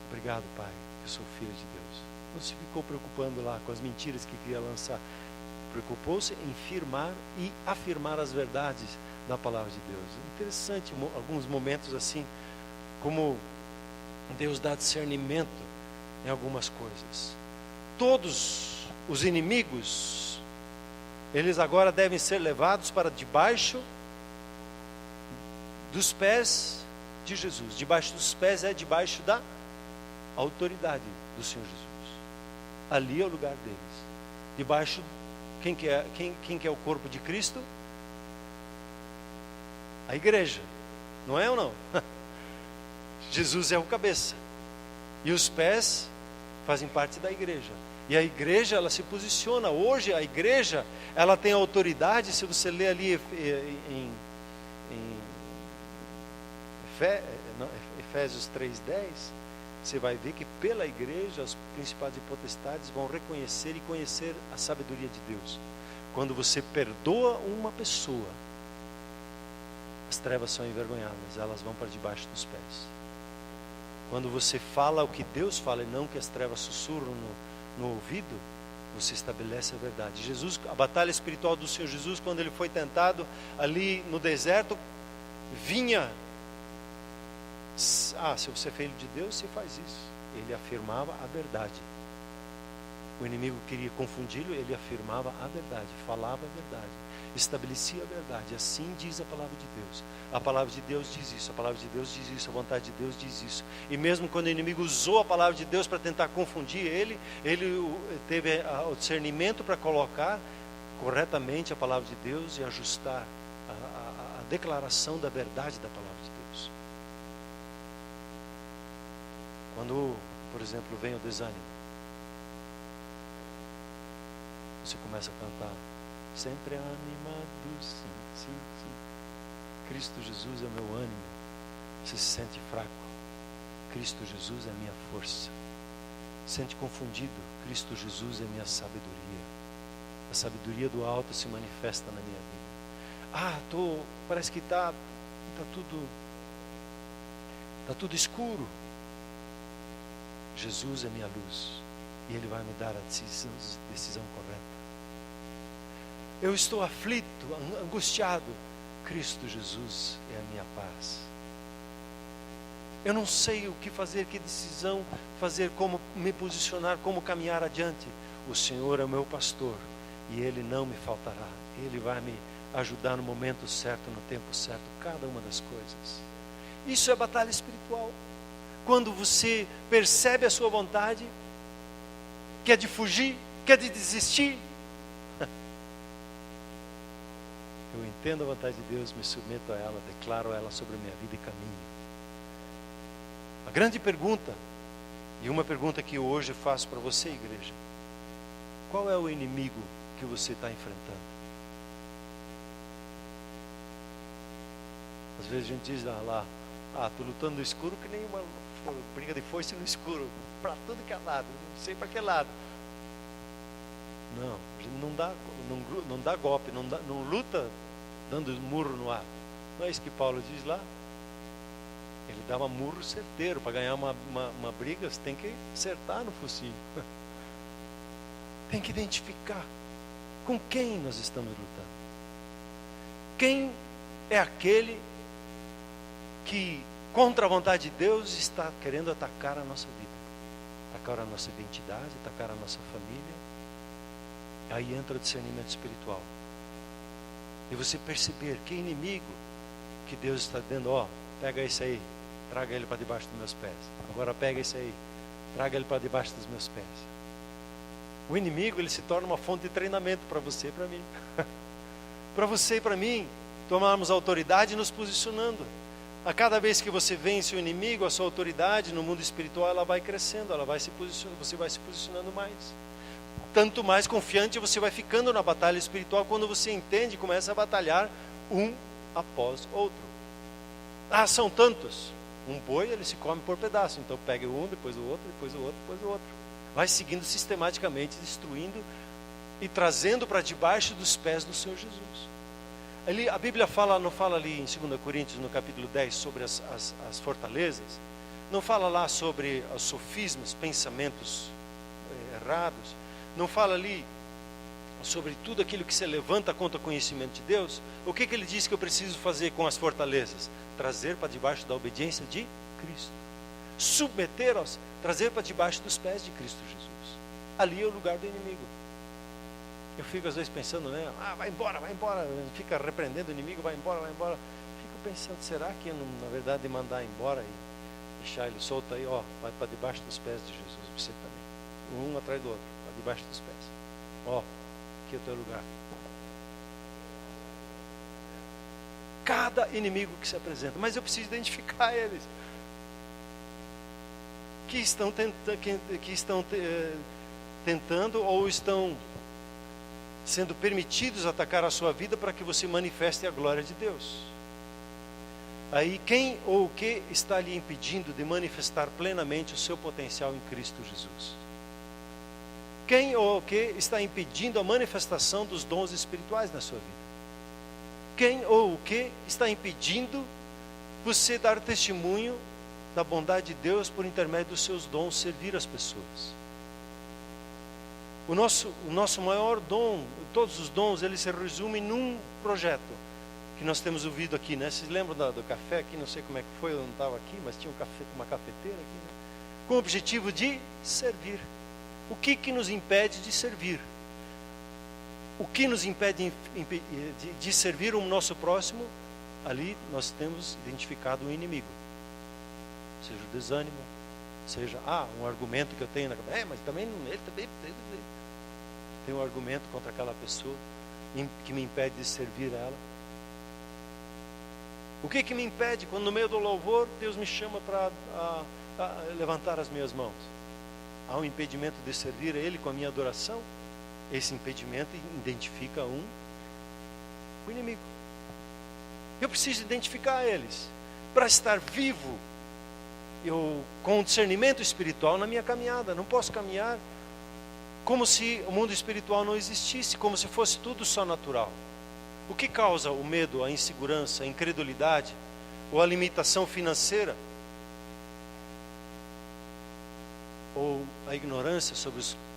obrigado, Pai, eu sou filho de Deus. Não se ficou preocupando lá com as mentiras que queria lançar. Preocupou-se em firmar e afirmar as verdades da palavra de Deus. Interessante, alguns momentos assim, como Deus dá discernimento em algumas coisas. Todos os inimigos, eles agora devem ser levados para debaixo dos pés de Jesus. Debaixo dos pés é debaixo da autoridade do Senhor Jesus. Ali é o lugar deles. Debaixo, quem que é o corpo de Cristo? A igreja. Não é ou não? Jesus é o cabeça. E os pés fazem parte da igreja. E a igreja, ela se posiciona. Hoje a igreja, ela tem autoridade. Se você ler ali em Efésios 3:10, você vai ver que pela igreja os principados e potestades vão reconhecer e conhecer a sabedoria de Deus. Quando você perdoa uma pessoa, as trevas são envergonhadas, elas vão para debaixo dos pés. Quando você fala o que Deus fala e não que as trevas sussurram no ouvido, você estabelece a verdade. Jesus, a batalha espiritual do Senhor Jesus, quando ele foi tentado ali no deserto, vinha: se você é filho de Deus, você faz isso. Ele afirmava a verdade. O inimigo queria confundi-lo, ele afirmava a verdade, falava a verdade, estabelecia a verdade. Assim diz a palavra de Deus. A palavra de Deus diz isso, a palavra de Deus diz isso, a vontade de Deus diz isso. E mesmo quando o inimigo usou a palavra de Deus para tentar confundir ele teve o discernimento para colocar corretamente a palavra de Deus e ajustar a declaração da verdade da palavra de Deus. Quando, por exemplo, vem o desânimo, você começa a cantar: sempre animado, sim, sim, sim. Cristo Jesus é o meu ânimo. Você se sente fraco, Cristo Jesus é a minha força. Sente confundido, Cristo Jesus é a minha sabedoria. A sabedoria do alto se manifesta na minha vida. Parece que está tudo escuro. Jesus é minha luz e Ele vai me dar a decisão correta. Eu estou aflito, angustiado. Cristo Jesus é a minha paz. Eu não sei o que fazer, que decisão fazer, como me posicionar, como caminhar adiante. O Senhor é o meu pastor e Ele não me faltará. Ele vai me ajudar no momento certo, no tempo certo, cada uma das coisas. Isso é batalha espiritual. Quando você percebe a sua vontade, quer de fugir, quer de desistir. Eu entendo a vontade de Deus, me submeto a ela, declaro ela sobre a minha vida e caminho. A grande pergunta, e uma pergunta que eu hoje faço para você, igreja: qual é o inimigo que você está enfrentando? Às vezes a gente diz estou lutando no escuro que nem uma briga de foice no escuro, para tudo que é lado, não sei para que lado. Não, a gente não dá golpe, não luta dando murro no ar. Não é isso que Paulo diz lá? Ele dava murro certeiro. Para ganhar uma briga, você tem que acertar no focinho. Tem que identificar com quem nós estamos lutando. Quem é aquele que, contra a vontade de Deus, está querendo atacar a nossa vida, atacar a nossa identidade, atacar a nossa família? Aí entra o discernimento espiritual. E você perceber que inimigo que Deus está dizendo: pega esse aí, traga ele para debaixo dos meus pés. Agora pega esse aí, traga ele para debaixo dos meus pés. O inimigo, ele se torna uma fonte de treinamento para você e para mim. Para você e para mim tomarmos autoridade e nos posicionando. A cada vez que você vence o inimigo, a sua autoridade no mundo espiritual, ela vai crescendo, você vai se posicionando mais. Tanto mais confiante você vai ficando na batalha espiritual quando você entende e começa a batalhar um após outro. São tantos. Um boi, ele se come por pedaço. Então pega um, depois o outro, depois o outro, depois o outro. Vai seguindo sistematicamente, destruindo e trazendo para debaixo dos pés do Senhor Jesus. Ali, a Bíblia não fala ali em 2 Coríntios, no capítulo 10, sobre as fortalezas. Não fala lá sobre os sofismas, pensamentos errados. Não fala ali sobre tudo aquilo que se levanta contra o conhecimento de Deus. O que ele diz que eu preciso fazer com as fortalezas? Trazer para debaixo da obediência de Cristo. Submeter-os, trazer para debaixo dos pés de Cristo Jesus. Ali é o lugar do inimigo. Eu fico às vezes pensando, né? Vai embora, fica repreendendo o inimigo, vai embora. Fico pensando, será que eu não, na verdade, mandar embora e deixar ele solto aí, vai para debaixo dos pés de Jesus, você também. Um atrás do outro, para debaixo dos pés. Aqui é o teu lugar. Cada inimigo que se apresenta, mas eu preciso identificar eles. Que estão tentando ou estão sendo permitidos atacar a sua vida para que você manifeste a glória de Deus. Aí quem ou o que está lhe impedindo de manifestar plenamente o seu potencial em Cristo Jesus? Quem ou o que está impedindo a manifestação dos dons espirituais na sua vida? Quem ou o que está impedindo você dar testemunho da bondade de Deus por intermédio dos seus dons, servir as pessoas? O nosso maior dom, todos os dons, eles se resumem num projeto que nós temos ouvido aqui, né? Vocês lembram do café aqui? Não sei como é que foi, eu não estava aqui, mas tinha uma cafeteira aqui, né? Com o objetivo de servir. O que nos impede de servir? O que nos impede de servir o nosso próximo? Ali nós temos identificado um inimigo. Seja o desânimo, seja um argumento que eu tenho na cabeça, mas também ele também tem um argumento contra aquela pessoa que me impede de servir ela. O que me impede quando no meio do louvor Deus me chama para levantar as minhas mãos? Há um impedimento de servir a Ele com a minha adoração? Esse impedimento identifica o inimigo. Eu preciso identificar eles para estar vivo, com discernimento espiritual na minha caminhada. Não posso caminhar como se o mundo espiritual não existisse, como se fosse tudo só natural. O que causa o medo, a insegurança, a incredulidade ou a limitação financeira? Ou a ignorância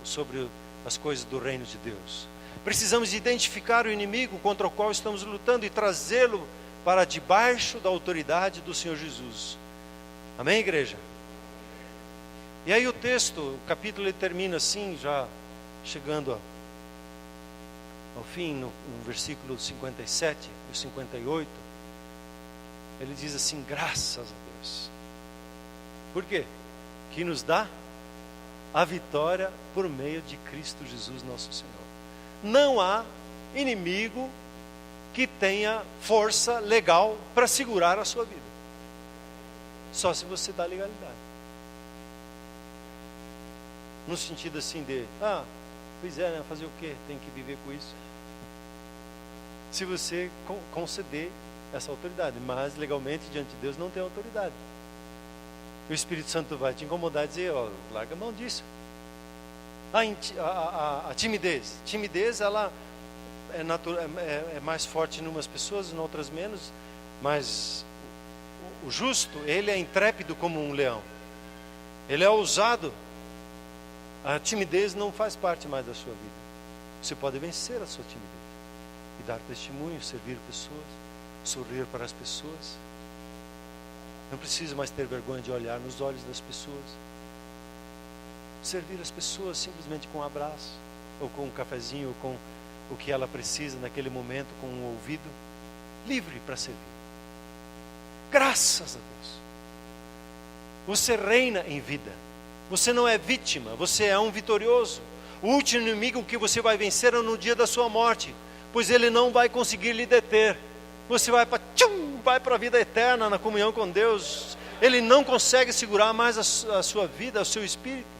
sobre as coisas do reino de Deus? Precisamos identificar o inimigo contra o qual estamos lutando e trazê-lo para debaixo da autoridade do Senhor Jesus. Amém, igreja? E aí o texto, o capítulo, ele termina assim, já chegando ao fim, no versículo 57 e 58, ele diz assim: graças a Deus. Por quê? Que nos dá a vitória por meio de Cristo Jesus nosso Senhor. Não há inimigo que tenha força legal para segurar a sua vida. Só se você dá legalidade. No sentido assim de, pois é, né, fazer o quê? Tem que viver com isso. Se você conceder essa autoridade, mas legalmente diante de Deus não tem autoridade. O Espírito Santo vai te incomodar e dizer, larga a mão disso. A timidez. Timidez, ela é mais forte em umas pessoas, em outras menos, mas o justo, ele é intrépido como um leão. Ele é ousado. A timidez não faz parte mais da sua vida. Você pode vencer a sua timidez e dar testemunho, servir pessoas, sorrir para as pessoas. Não precisa mais ter vergonha de olhar nos olhos das pessoas. Servir as pessoas simplesmente com um abraço, ou com um cafezinho, ou com o que ela precisa naquele momento, com um ouvido livre para servir. Graças a Deus. Você reina em vida. Você não é vítima, você é um vitorioso. O último inimigo que você vai vencer é no dia da sua morte, pois ele não vai conseguir lhe deter. Você vai para a vida eterna na comunhão com Deus. Ele não consegue segurar mais a sua vida, o seu espírito.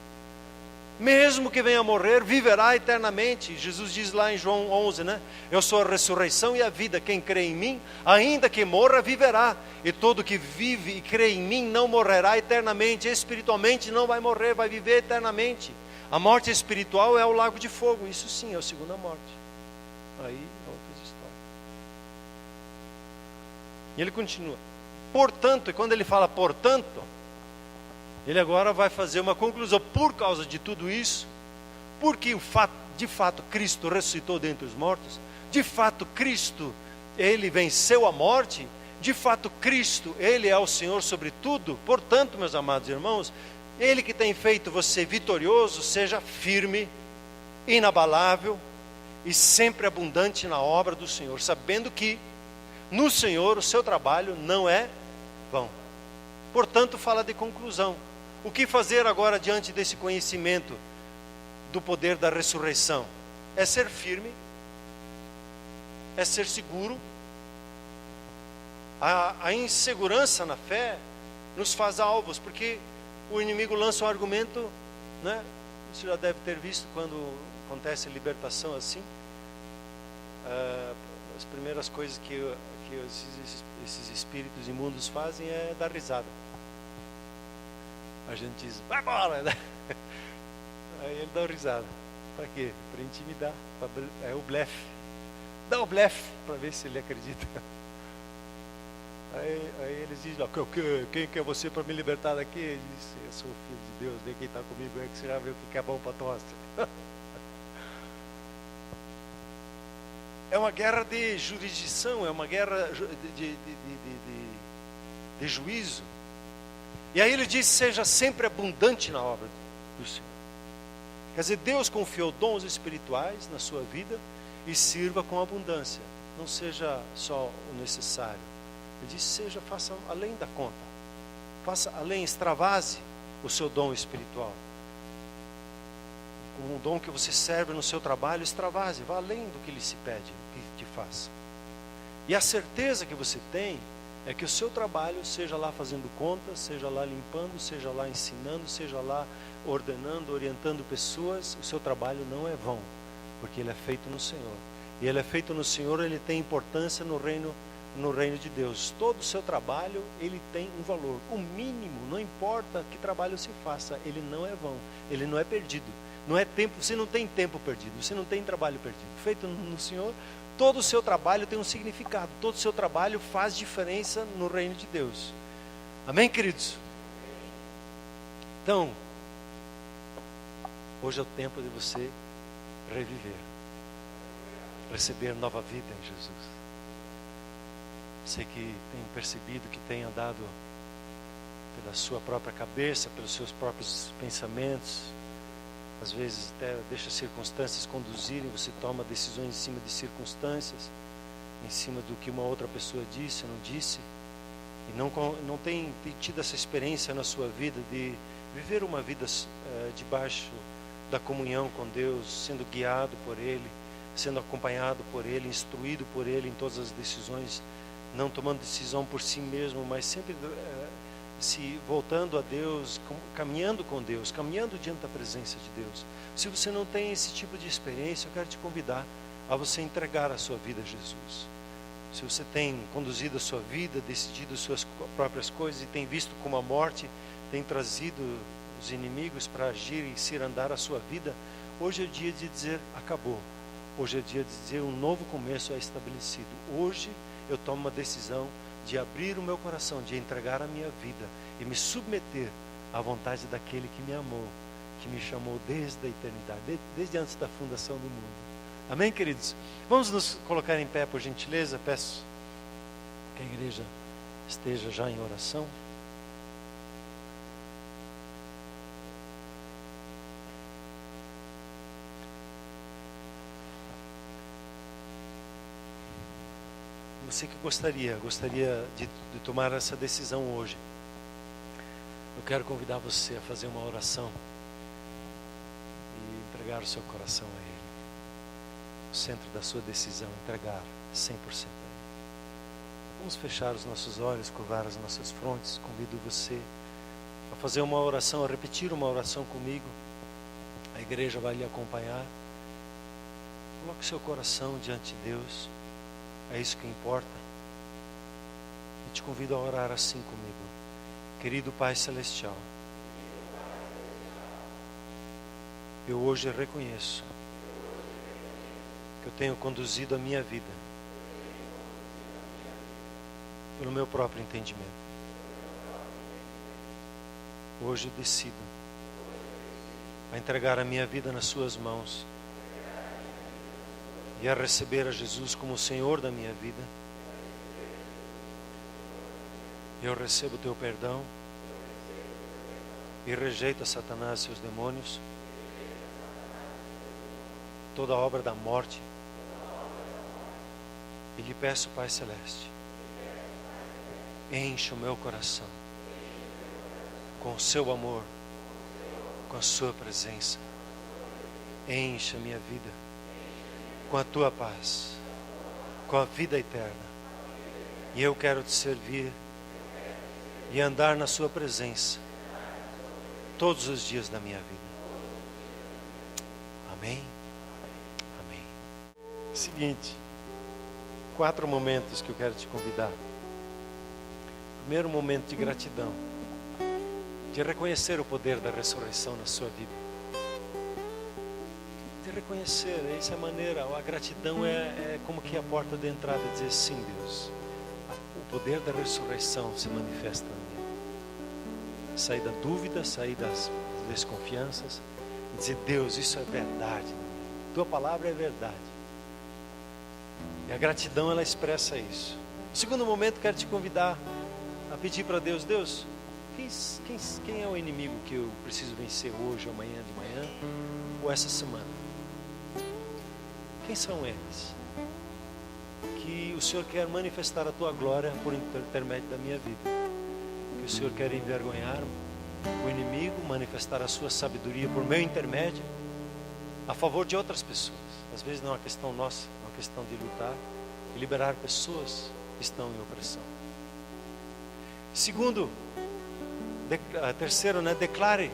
Mesmo que venha a morrer, viverá eternamente. Jesus diz lá em João 11, né? Eu sou a ressurreição e a vida. Quem crê em mim, ainda que morra, viverá. E todo que vive e crê em mim não morrerá eternamente. Espiritualmente não vai morrer, vai viver eternamente. A morte espiritual é o lago de fogo. Isso sim, é a segunda morte. Aí é outras histórias. E ele continua. Portanto, e quando ele fala portanto, ele agora vai fazer uma conclusão. Por causa de tudo isso, porque de fato Cristo ressuscitou dentre os mortos, de fato Cristo, ele venceu a morte, de fato Cristo, Ele é o Senhor sobre tudo. Portanto, meus amados irmãos, Ele que tem feito você vitorioso, seja firme, inabalável e sempre abundante na obra do Senhor, sabendo que no Senhor o seu trabalho não é vão. Portanto, fala de conclusão. O que fazer agora diante desse conhecimento do poder da ressurreição? É ser firme, é ser seguro. A insegurança na fé nos faz alvos, porque o inimigo lança um argumento, né? Você já deve ter visto quando acontece libertação assim. As primeiras coisas que esses espíritos imundos fazem é dar risada. A gente diz, vai embora, né? Aí ele dá uma risada. Para quê? Para intimidar. É o blefe. Dá o blefe para ver se ele acredita. Aí eles dizem, quem que é você para me libertar daqui? Ele diz, eu sou o filho de Deus, vem quem está comigo aí que você já vê o que é bom para tosse. É uma guerra de jurisdição, é uma guerra de juízo. E aí ele diz, seja sempre abundante na obra do Senhor. Quer dizer, Deus confiou dons espirituais na sua vida e sirva com abundância. Não seja só o necessário. Ele diz, faça além da conta. Faça além, extravase o seu dom espiritual. Com um dom que você serve no seu trabalho, extravase, vá além do que lhe se pede, que faça. E a certeza que você tem é que o seu trabalho, seja lá fazendo contas, seja lá limpando, seja lá ensinando, seja lá ordenando, orientando pessoas, o seu trabalho não é vão, porque ele é feito no Senhor. E ele é feito no Senhor, ele tem importância no reino de Deus. Todo o seu trabalho, ele tem um valor. O mínimo, não importa que trabalho se faça, ele não é vão, ele não é perdido. Não é tempo, você não tem tempo perdido, você não tem trabalho perdido. Feito no Senhor, todo o seu trabalho tem um significado, todo o seu trabalho faz diferença no reino de Deus. Amém, queridos? Então, hoje é o tempo de você reviver, receber nova vida em Jesus. Você que tem percebido que tem andado pela sua própria cabeça, pelos seus próprios pensamentos, às vezes até deixa circunstâncias conduzirem, você toma decisões em cima de circunstâncias, em cima do que uma outra pessoa disse ou não disse, e não tem tido essa experiência na sua vida de viver uma vida debaixo da comunhão com Deus, sendo guiado por Ele, sendo acompanhado por Ele, instruído por Ele em todas as decisões, não tomando decisão por si mesmo, mas sempre se voltando a Deus, caminhando com Deus, caminhando diante da presença de Deus. Se você não tem esse tipo de experiência, eu quero te convidar a você entregar a sua vida a Jesus. Se você tem conduzido a sua vida, decidido as suas próprias coisas e tem visto como a morte tem trazido os inimigos para agir e cirandar a sua vida, hoje é o dia de dizer, acabou. Hoje é o dia de dizer, um novo começo é estabelecido. Hoje eu tomo uma decisão de abrir o meu coração, de entregar a minha vida e me submeter à vontade daquele que me amou, que me chamou desde a eternidade, desde antes da fundação do mundo. Amém, queridos? Vamos nos colocar em pé, por gentileza. Peço que a igreja esteja já em oração. Você que gostaria de tomar essa decisão hoje, eu quero convidar você a fazer uma oração e entregar o seu coração a Ele. O centro da sua decisão, entregar 100% a Ele. Vamos fechar os nossos olhos, curvar as nossas frontes. Convido você a fazer uma oração, a repetir uma oração comigo. A igreja vai lhe acompanhar. Coloque seu coração diante de Deus. É isso que importa. E te convido a orar assim comigo. Querido Pai Celestial, eu hoje reconheço que eu tenho conduzido a minha vida pelo meu próprio entendimento. Hoje eu decido a entregar a minha vida nas Suas mãos e a receber a Jesus como o Senhor da minha vida Eu recebo o teu perdão e rejeito a Satanás e seus demônios, toda obra da morte, e lhe peço, Pai Celeste, enche o meu coração com o seu amor, com a sua presença. Enche a minha vida com a tua paz, com a vida eterna. E eu quero te servir e andar na sua presença todos os dias da minha vida. Amém? Amém. Seguinte, 4 momentos que eu quero te convidar. Primeiro momento de gratidão, de reconhecer o poder da ressurreição na sua vida. De reconhecer, essa é a maneira, a gratidão é como que a porta de entrada, dizer sim, Deus, o poder da ressurreição se manifesta na minha vida. Sair da dúvida, sair das desconfianças, e dizer, Deus, isso é verdade, tua palavra é verdade. E a gratidão, ela expressa isso. No segundo momento, quero te convidar a pedir para Deus, Deus, quem é o inimigo que eu preciso vencer hoje, amanhã de manhã, ou essa semana? Quem são eles? Que o Senhor quer manifestar a tua glória por intermédio da minha vida. Que o Senhor quer envergonhar o inimigo, manifestar a sua sabedoria por meu intermédio, a favor de outras pessoas. Às vezes não é uma questão nossa, é uma questão de lutar e liberar pessoas que estão em opressão. Segundo, terceiro, declare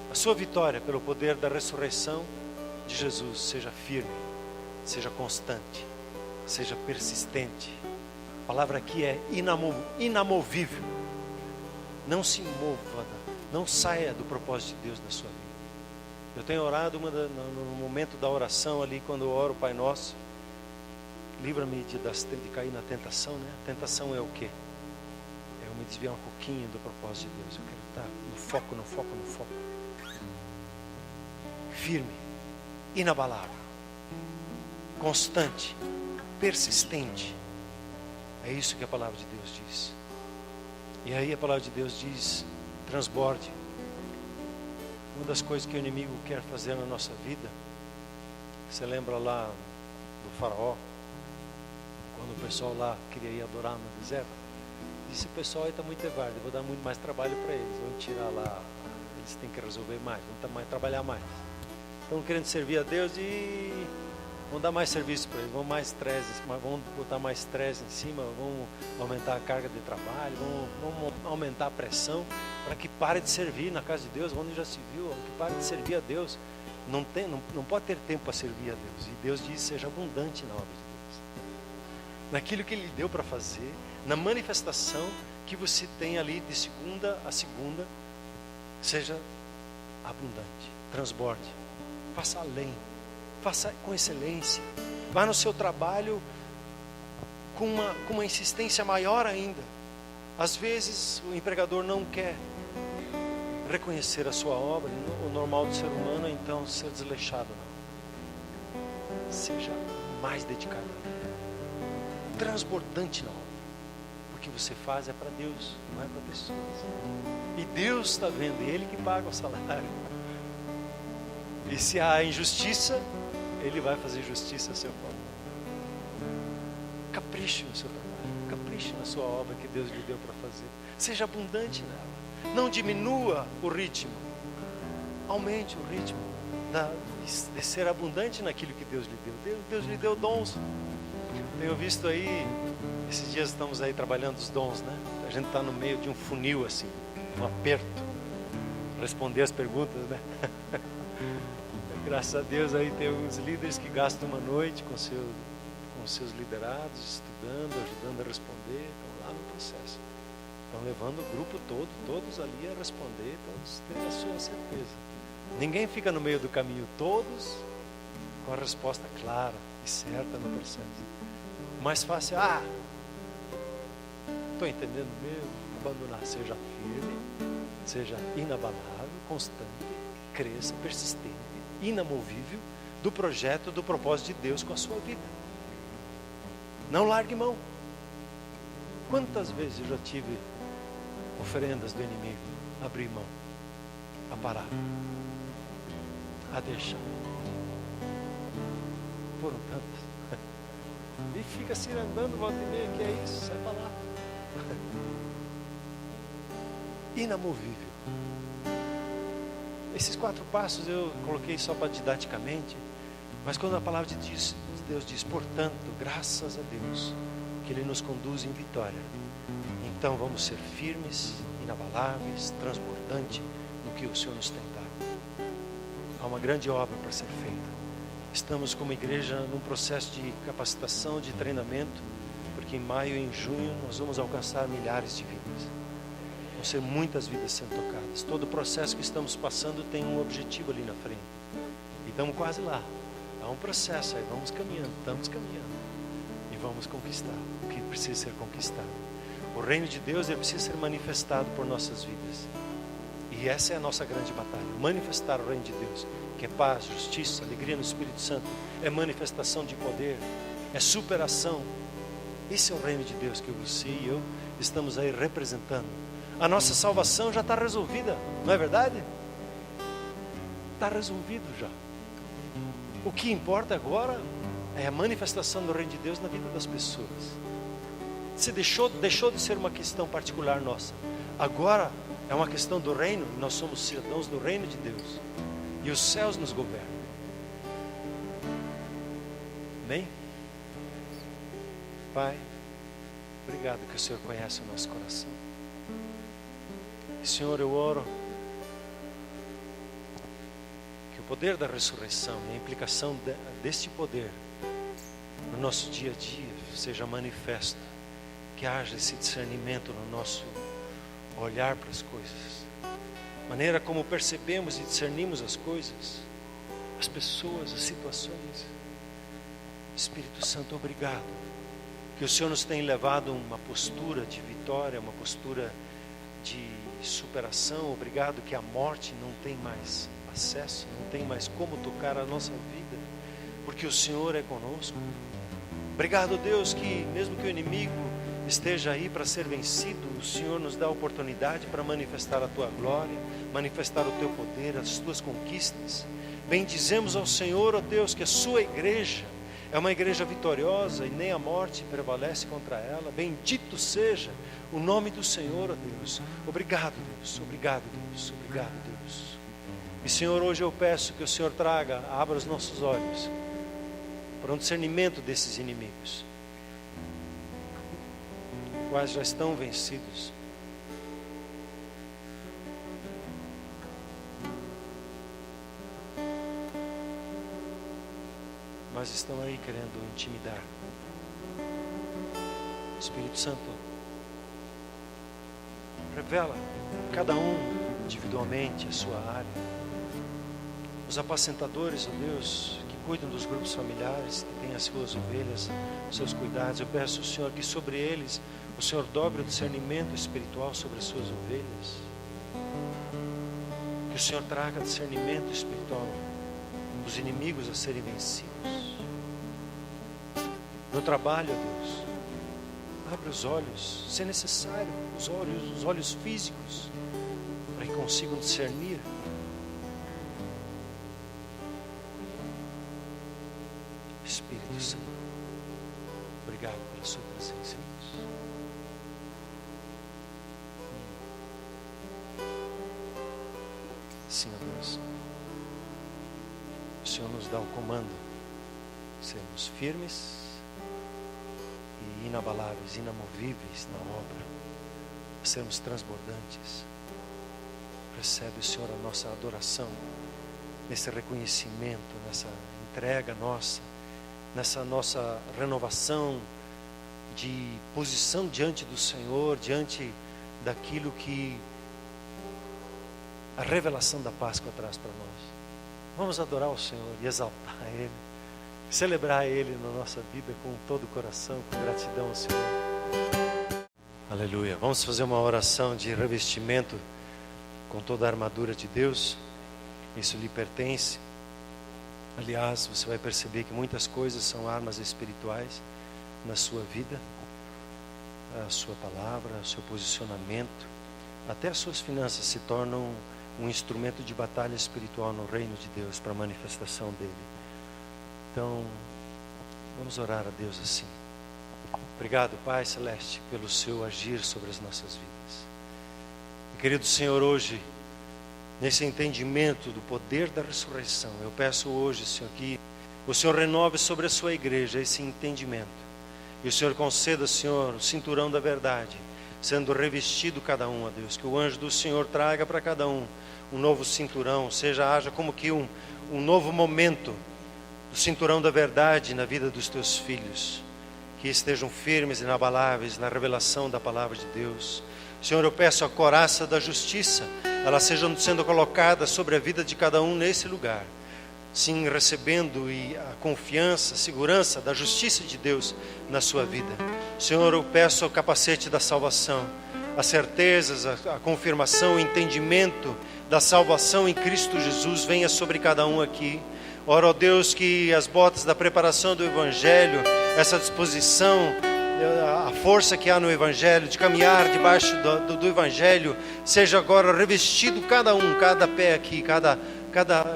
a sua vitória pelo poder da ressurreição de Jesus. Seja firme, seja constante, seja persistente. A palavra aqui é inamovível. Não se mova, não saia do propósito de Deus na sua vida. Eu tenho orado no momento da oração ali, quando eu oro o Pai Nosso, livra-me de cair na tentação, né? A tentação é o quê? É eu me desviar um pouquinho do propósito de Deus. Eu quero estar no foco, no foco, no foco. Firme, inabalável, constante, persistente. É isso que a palavra de Deus diz. E aí a palavra de Deus diz, transborde. Uma das coisas que o inimigo quer fazer na nossa vida, você lembra lá do faraó, quando o pessoal lá queria ir adorar no deserto, disse, o pessoal aí está muito evado, vou dar muito mais trabalho para eles, vão tirar lá, eles têm que resolver mais, vão trabalhar mais. Estão querendo servir a Deus e vão dar mais serviço para eles, vão botar mais estresse em cima, vão aumentar a carga de trabalho, vão aumentar a pressão para que pare de servir na casa de Deus, onde já se viu, que pare de servir a Deus. Não pode ter tempo para servir a Deus. E Deus diz, seja abundante na obra de Deus, naquilo que Ele deu para fazer, na manifestação que você tem ali de segunda a segunda, seja abundante, transborde, faça além, faça com excelência, vá no seu trabalho com uma insistência maior ainda. Às vezes o empregador não quer reconhecer a sua obra, o normal do ser humano é então ser desleixado, não. Seja mais dedicado a Deus, transbordante na obra. O que você faz é para Deus, não é para pessoas. E Deus está vendo, Ele que paga o salário. E se há injustiça, Ele vai fazer justiça a seu favor. Capriche no seu trabalho, capriche na sua obra que Deus lhe deu para fazer. Seja abundante nela. Não diminua o ritmo, aumente o ritmo de ser abundante naquilo que Deus lhe deu. Deus lhe deu dons. Tenho visto aí, esses dias estamos aí trabalhando os dons, né? A gente está no meio de um funil assim, um aperto, responder as perguntas, né? Graças a Deus aí tem alguns líderes que gastam uma noite com seus liderados, estudando, ajudando a responder, estão lá no processo. Estão levando o grupo todo, todos ali a responder, todos têm a sua certeza. Ninguém fica no meio do caminho, todos com a resposta clara e certa no processo. O mais fácil é, estou entendendo mesmo, abandonar. Seja firme, seja inabalável, constante, cresça, persistente, inamovível do projeto, do propósito de Deus com a sua vida. Não largue mão. Quantas vezes eu já tive oferendas do inimigo, abrir mão, a parar, a deixar. Foram tantas. E fica assim andando, volta e meia, que é isso, sai para lá. Inamovível. Esses 4 passos eu coloquei só para didaticamente, mas quando a palavra de Deus diz, portanto, graças a Deus, que Ele nos conduz em vitória, então vamos ser firmes, inabaláveis, transbordantes no que o Senhor nos tem dado. Há uma grande obra para ser feita. Estamos como igreja num processo de capacitação, de treinamento, porque em maio e em junho nós vamos alcançar milhares de vidas. Vão ser muitas vidas sendo tocadas. Todo o processo que estamos passando tem um objetivo ali na frente. E estamos quase lá. Há um processo aí, vamos caminhando, estamos caminhando. E vamos conquistar o que precisa ser conquistado. O reino de Deus, ele precisa ser manifestado por nossas vidas. E essa é a nossa grande batalha. Manifestar o reino de Deus, que é paz, justiça, alegria no Espírito Santo. É manifestação de poder, é superação. Esse é o reino de Deus que você e eu estamos aí representando. A nossa salvação já está resolvida, não é verdade? Está resolvido já. O que importa agora é a manifestação do reino de Deus na vida das pessoas. Se deixou de ser uma questão particular nossa. Agora é uma questão do reino, nós somos cidadãos do reino de Deus. E os céus nos governam. Amém? Pai, obrigado que o Senhor conhece o nosso coração. E, Senhor, eu oro que o poder da ressurreição e a implicação deste poder no nosso dia a dia seja manifesto. Que haja esse discernimento no nosso olhar para as coisas. Maneira como percebemos e discernimos as coisas, as pessoas, as situações. Espírito Santo, obrigado. Que o Senhor nos tem levado a uma postura de vitória, uma postura de superação. Obrigado que a morte não tem mais acesso, não tem mais como tocar a nossa vida, porque o Senhor é conosco. Obrigado, Deus, que mesmo que o inimigo esteja aí para ser vencido, o Senhor nos dá a oportunidade para manifestar a Tua glória, manifestar o Teu poder, as Tuas conquistas. Bendizemos ao Senhor, ó Deus, que a Sua igreja é uma igreja vitoriosa e nem a morte prevalece contra ela. Bendito seja o nome do Senhor, ó Deus. Obrigado, Deus. Obrigado, Deus. Obrigado, Deus. E, Senhor, hoje eu peço que o Senhor abra os nossos olhos para um discernimento desses inimigos, quais já estão vencidos. Mas estão aí querendo intimidar. Espírito Santo, revela cada um individualmente a sua área. Os apacentadores, ó Deus, que cuidam dos grupos familiares, que têm as suas ovelhas, os seus cuidados, eu peço, Senhor, que sobre eles o Senhor dobre o discernimento espiritual sobre as suas ovelhas. Que o Senhor traga discernimento espiritual dos inimigos a serem vencidos. No trabalho, ó Deus, abre os olhos, se necessário, os olhos físicos, para que consigam discernir. Espírito Santo, obrigado pela sua presença. Sim, ó Deus, o Senhor nos dá o comando de sermos firmes e inabaláveis, inamovíveis na obra, de sermos transbordantes. Recebe o Senhor a nossa adoração, nesse reconhecimento, nessa entrega nossa, nessa nossa renovação de posição diante do Senhor, diante daquilo que a revelação da Páscoa traz para nós. Vamos adorar o Senhor e exaltar Ele, celebrar Ele na nossa vida com todo o coração, com gratidão ao Senhor. Aleluia. Vamos fazer uma oração de revestimento com toda a armadura de Deus. Isso lhe pertence. Aliás, você vai perceber que muitas coisas são armas espirituais na sua vida. a sua palavra, o seu posicionamento, até as suas finanças se tornam um instrumento de batalha espiritual no reino de Deus, para a manifestação dele. Então, vamos orar a Deus assim. Obrigado, Pai Celeste, pelo seu agir sobre as nossas vidas. E, querido Senhor, hoje, nesse entendimento do poder da ressurreição, eu peço hoje, Senhor, que o Senhor renove sobre a sua igreja esse entendimento. E o Senhor conceda, Senhor, o cinturão da verdade, sendo revestido cada um, ó Deus. Que o anjo do Senhor traga para cada um novo cinturão, haja como que um novo momento do cinturão da verdade na vida dos teus filhos. Que estejam firmes e inabaláveis na revelação da palavra de Deus. Senhor, eu peço a couraça da justiça, ela seja sendo colocada sobre a vida de cada um nesse lugar. Sim, recebendo a confiança, a segurança da justiça de Deus na sua vida. Senhor, eu peço o capacete da salvação, as certezas, a confirmação, o entendimento da salvação em Cristo Jesus venha sobre cada um aqui. Ora, ó Deus, que as botas da preparação do Evangelho, essa disposição, a força que há no Evangelho, de caminhar debaixo do Evangelho, seja agora revestido cada pé aqui,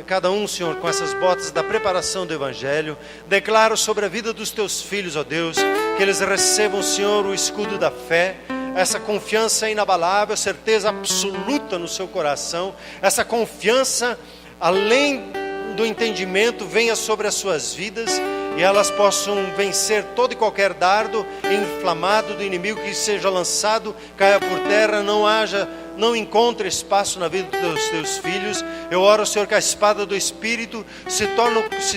cada um, Senhor, com essas botas da preparação do Evangelho. Declaro sobre a vida dos teus filhos, ó Deus, que eles recebam, Senhor, o escudo da fé, essa confiança inabalável, certeza absoluta no seu coração, essa confiança além do entendimento venha sobre as suas vidas, e elas possam vencer todo e qualquer dardo inflamado do inimigo que seja lançado, caia por terra, não encontre espaço na vida dos teus filhos. Eu oro, Senhor, que a espada do Espírito se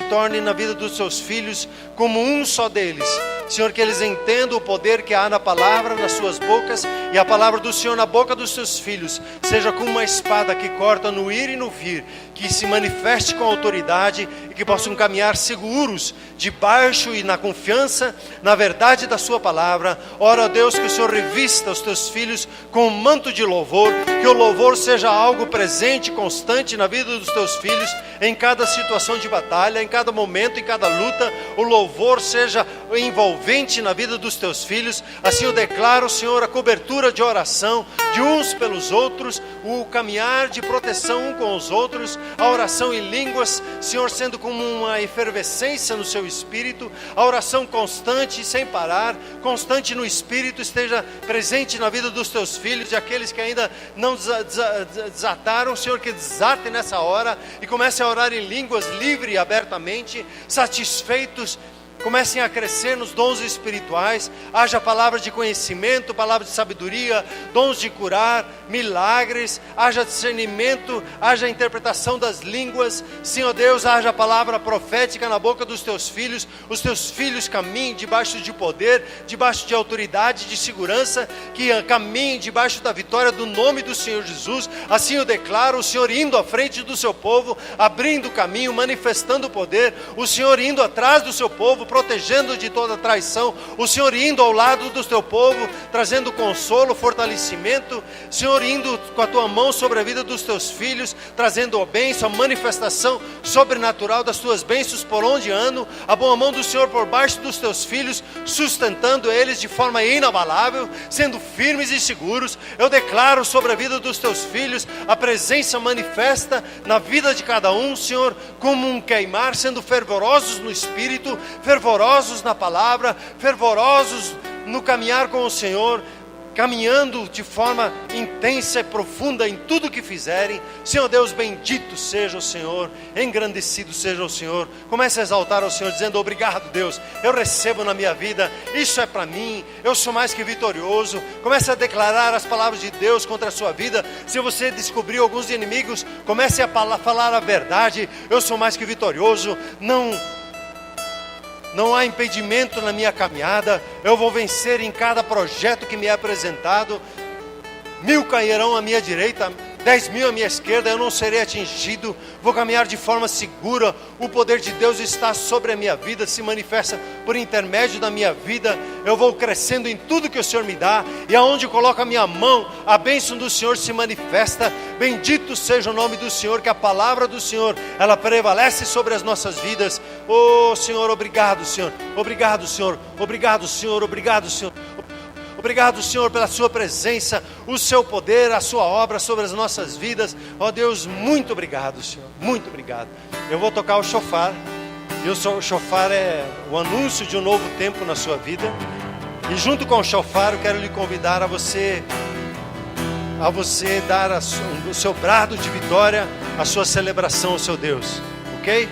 torne na vida dos teus filhos como um só deles. Senhor, que eles entendam o poder que há na palavra, nas suas bocas, e a palavra do Senhor na boca dos seus filhos seja como uma espada que corta no ir e no vir, que se manifeste com autoridade e que possam caminhar seguros, debaixo e na confiança, na verdade da sua palavra. Ora, Deus, que o Senhor revista os teus filhos com um manto de louvor, que o louvor seja algo presente, constante na vida dos teus filhos, em cada situação de batalha, em cada momento, em cada luta, o louvor seja envolvente na vida dos teus filhos. Assim eu declaro, Senhor, a cobertura de oração de uns pelos outros, o caminhar de proteção um com os outros, a oração em línguas, Senhor, sendo como uma efervescência no seu espírito, a oração constante, sem parar, constante no espírito, esteja presente na vida dos teus filhos, e aqueles que ainda não desataram, Senhor, que desatem nessa hora e comecem a orar em línguas livre e abertamente, satisfeitos. Comecem a crescer nos dons espirituais, haja palavra de conhecimento, palavra de sabedoria, dons de curar, milagres, haja discernimento, haja interpretação das línguas. Senhor Deus, haja palavra profética na boca dos teus filhos, os teus filhos caminhem debaixo de poder, debaixo de autoridade, de segurança, que caminhem debaixo da vitória do nome do Senhor Jesus. Assim eu declaro o Senhor indo à frente do seu povo, abrindo o caminho, manifestando o poder, o Senhor indo atrás do seu povo, protegendo de toda traição, o Senhor indo ao lado do teu povo, trazendo consolo, fortalecimento, Senhor indo com a tua mão sobre a vida dos teus filhos, trazendo a bênção, a manifestação sobrenatural das tuas bênçãos por onde andam, a boa mão do Senhor por baixo dos teus filhos, sustentando eles de forma inabalável, sendo firmes e seguros. Eu declaro sobre a vida dos teus filhos a presença manifesta na vida de cada um, Senhor, como um queimar, sendo fervorosos no espírito, fervorosos na palavra, fervorosos no caminhar com o Senhor, caminhando de forma intensa e profunda em tudo que fizerem. Senhor Deus, bendito seja o Senhor, engrandecido seja o Senhor. Comece a exaltar ao Senhor, dizendo: obrigado, Deus, eu recebo na minha vida, isso é para mim, eu sou mais que vitorioso. Comece a declarar as palavras de Deus contra a sua vida. Se você descobriu alguns inimigos, comece a falar a verdade: eu sou mais que vitorioso, não há impedimento na minha caminhada, eu vou vencer em cada projeto que me é apresentado. 1000 cairão à minha direita, 10.000 à minha esquerda, eu não serei atingido, vou caminhar de forma segura. O poder de Deus está sobre a minha vida, se manifesta por intermédio da minha vida. Eu vou crescendo em tudo que o Senhor me dá, e aonde coloco a minha mão, a bênção do Senhor se manifesta. Bendito seja o nome do Senhor, que a palavra do Senhor, ela prevalece sobre as nossas vidas. Oh Senhor, obrigado Senhor, obrigado Senhor, obrigado Senhor, obrigado Senhor. Obrigado, Senhor, pela sua presença, o seu poder, a sua obra sobre as nossas vidas. Ó Deus, muito obrigado, Senhor, muito obrigado. Eu vou tocar o shofar, e o shofar é o anúncio de um novo tempo na sua vida. E junto com o shofar eu quero lhe convidar a você dar o seu brado de vitória, a sua celebração ao seu Deus, ok?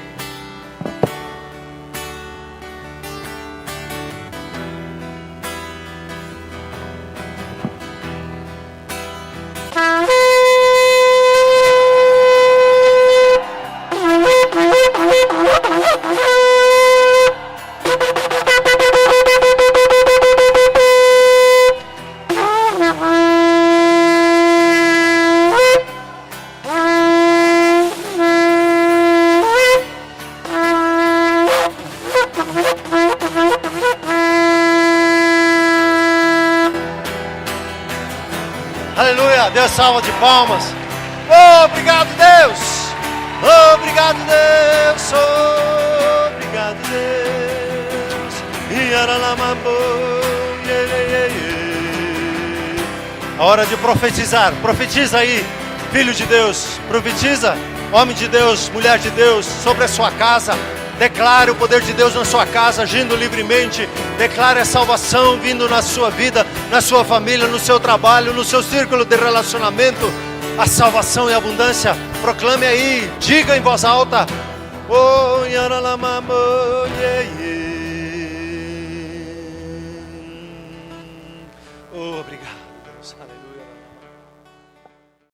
Aleluia, Deus, salva de palmas. Obrigado, Deus. Obrigado, Deus. Obrigado, Deus. A hora de profetizar. Profetiza aí, filho de Deus. Profetiza, homem de Deus, mulher de Deus, sobre a sua casa. Declare o poder de Deus na sua casa, agindo livremente. Declare a salvação vindo na sua vida, na sua família, no seu trabalho, no seu círculo de relacionamento. A salvação e a abundância. Proclame aí, diga em voz alta. Oh, obrigado.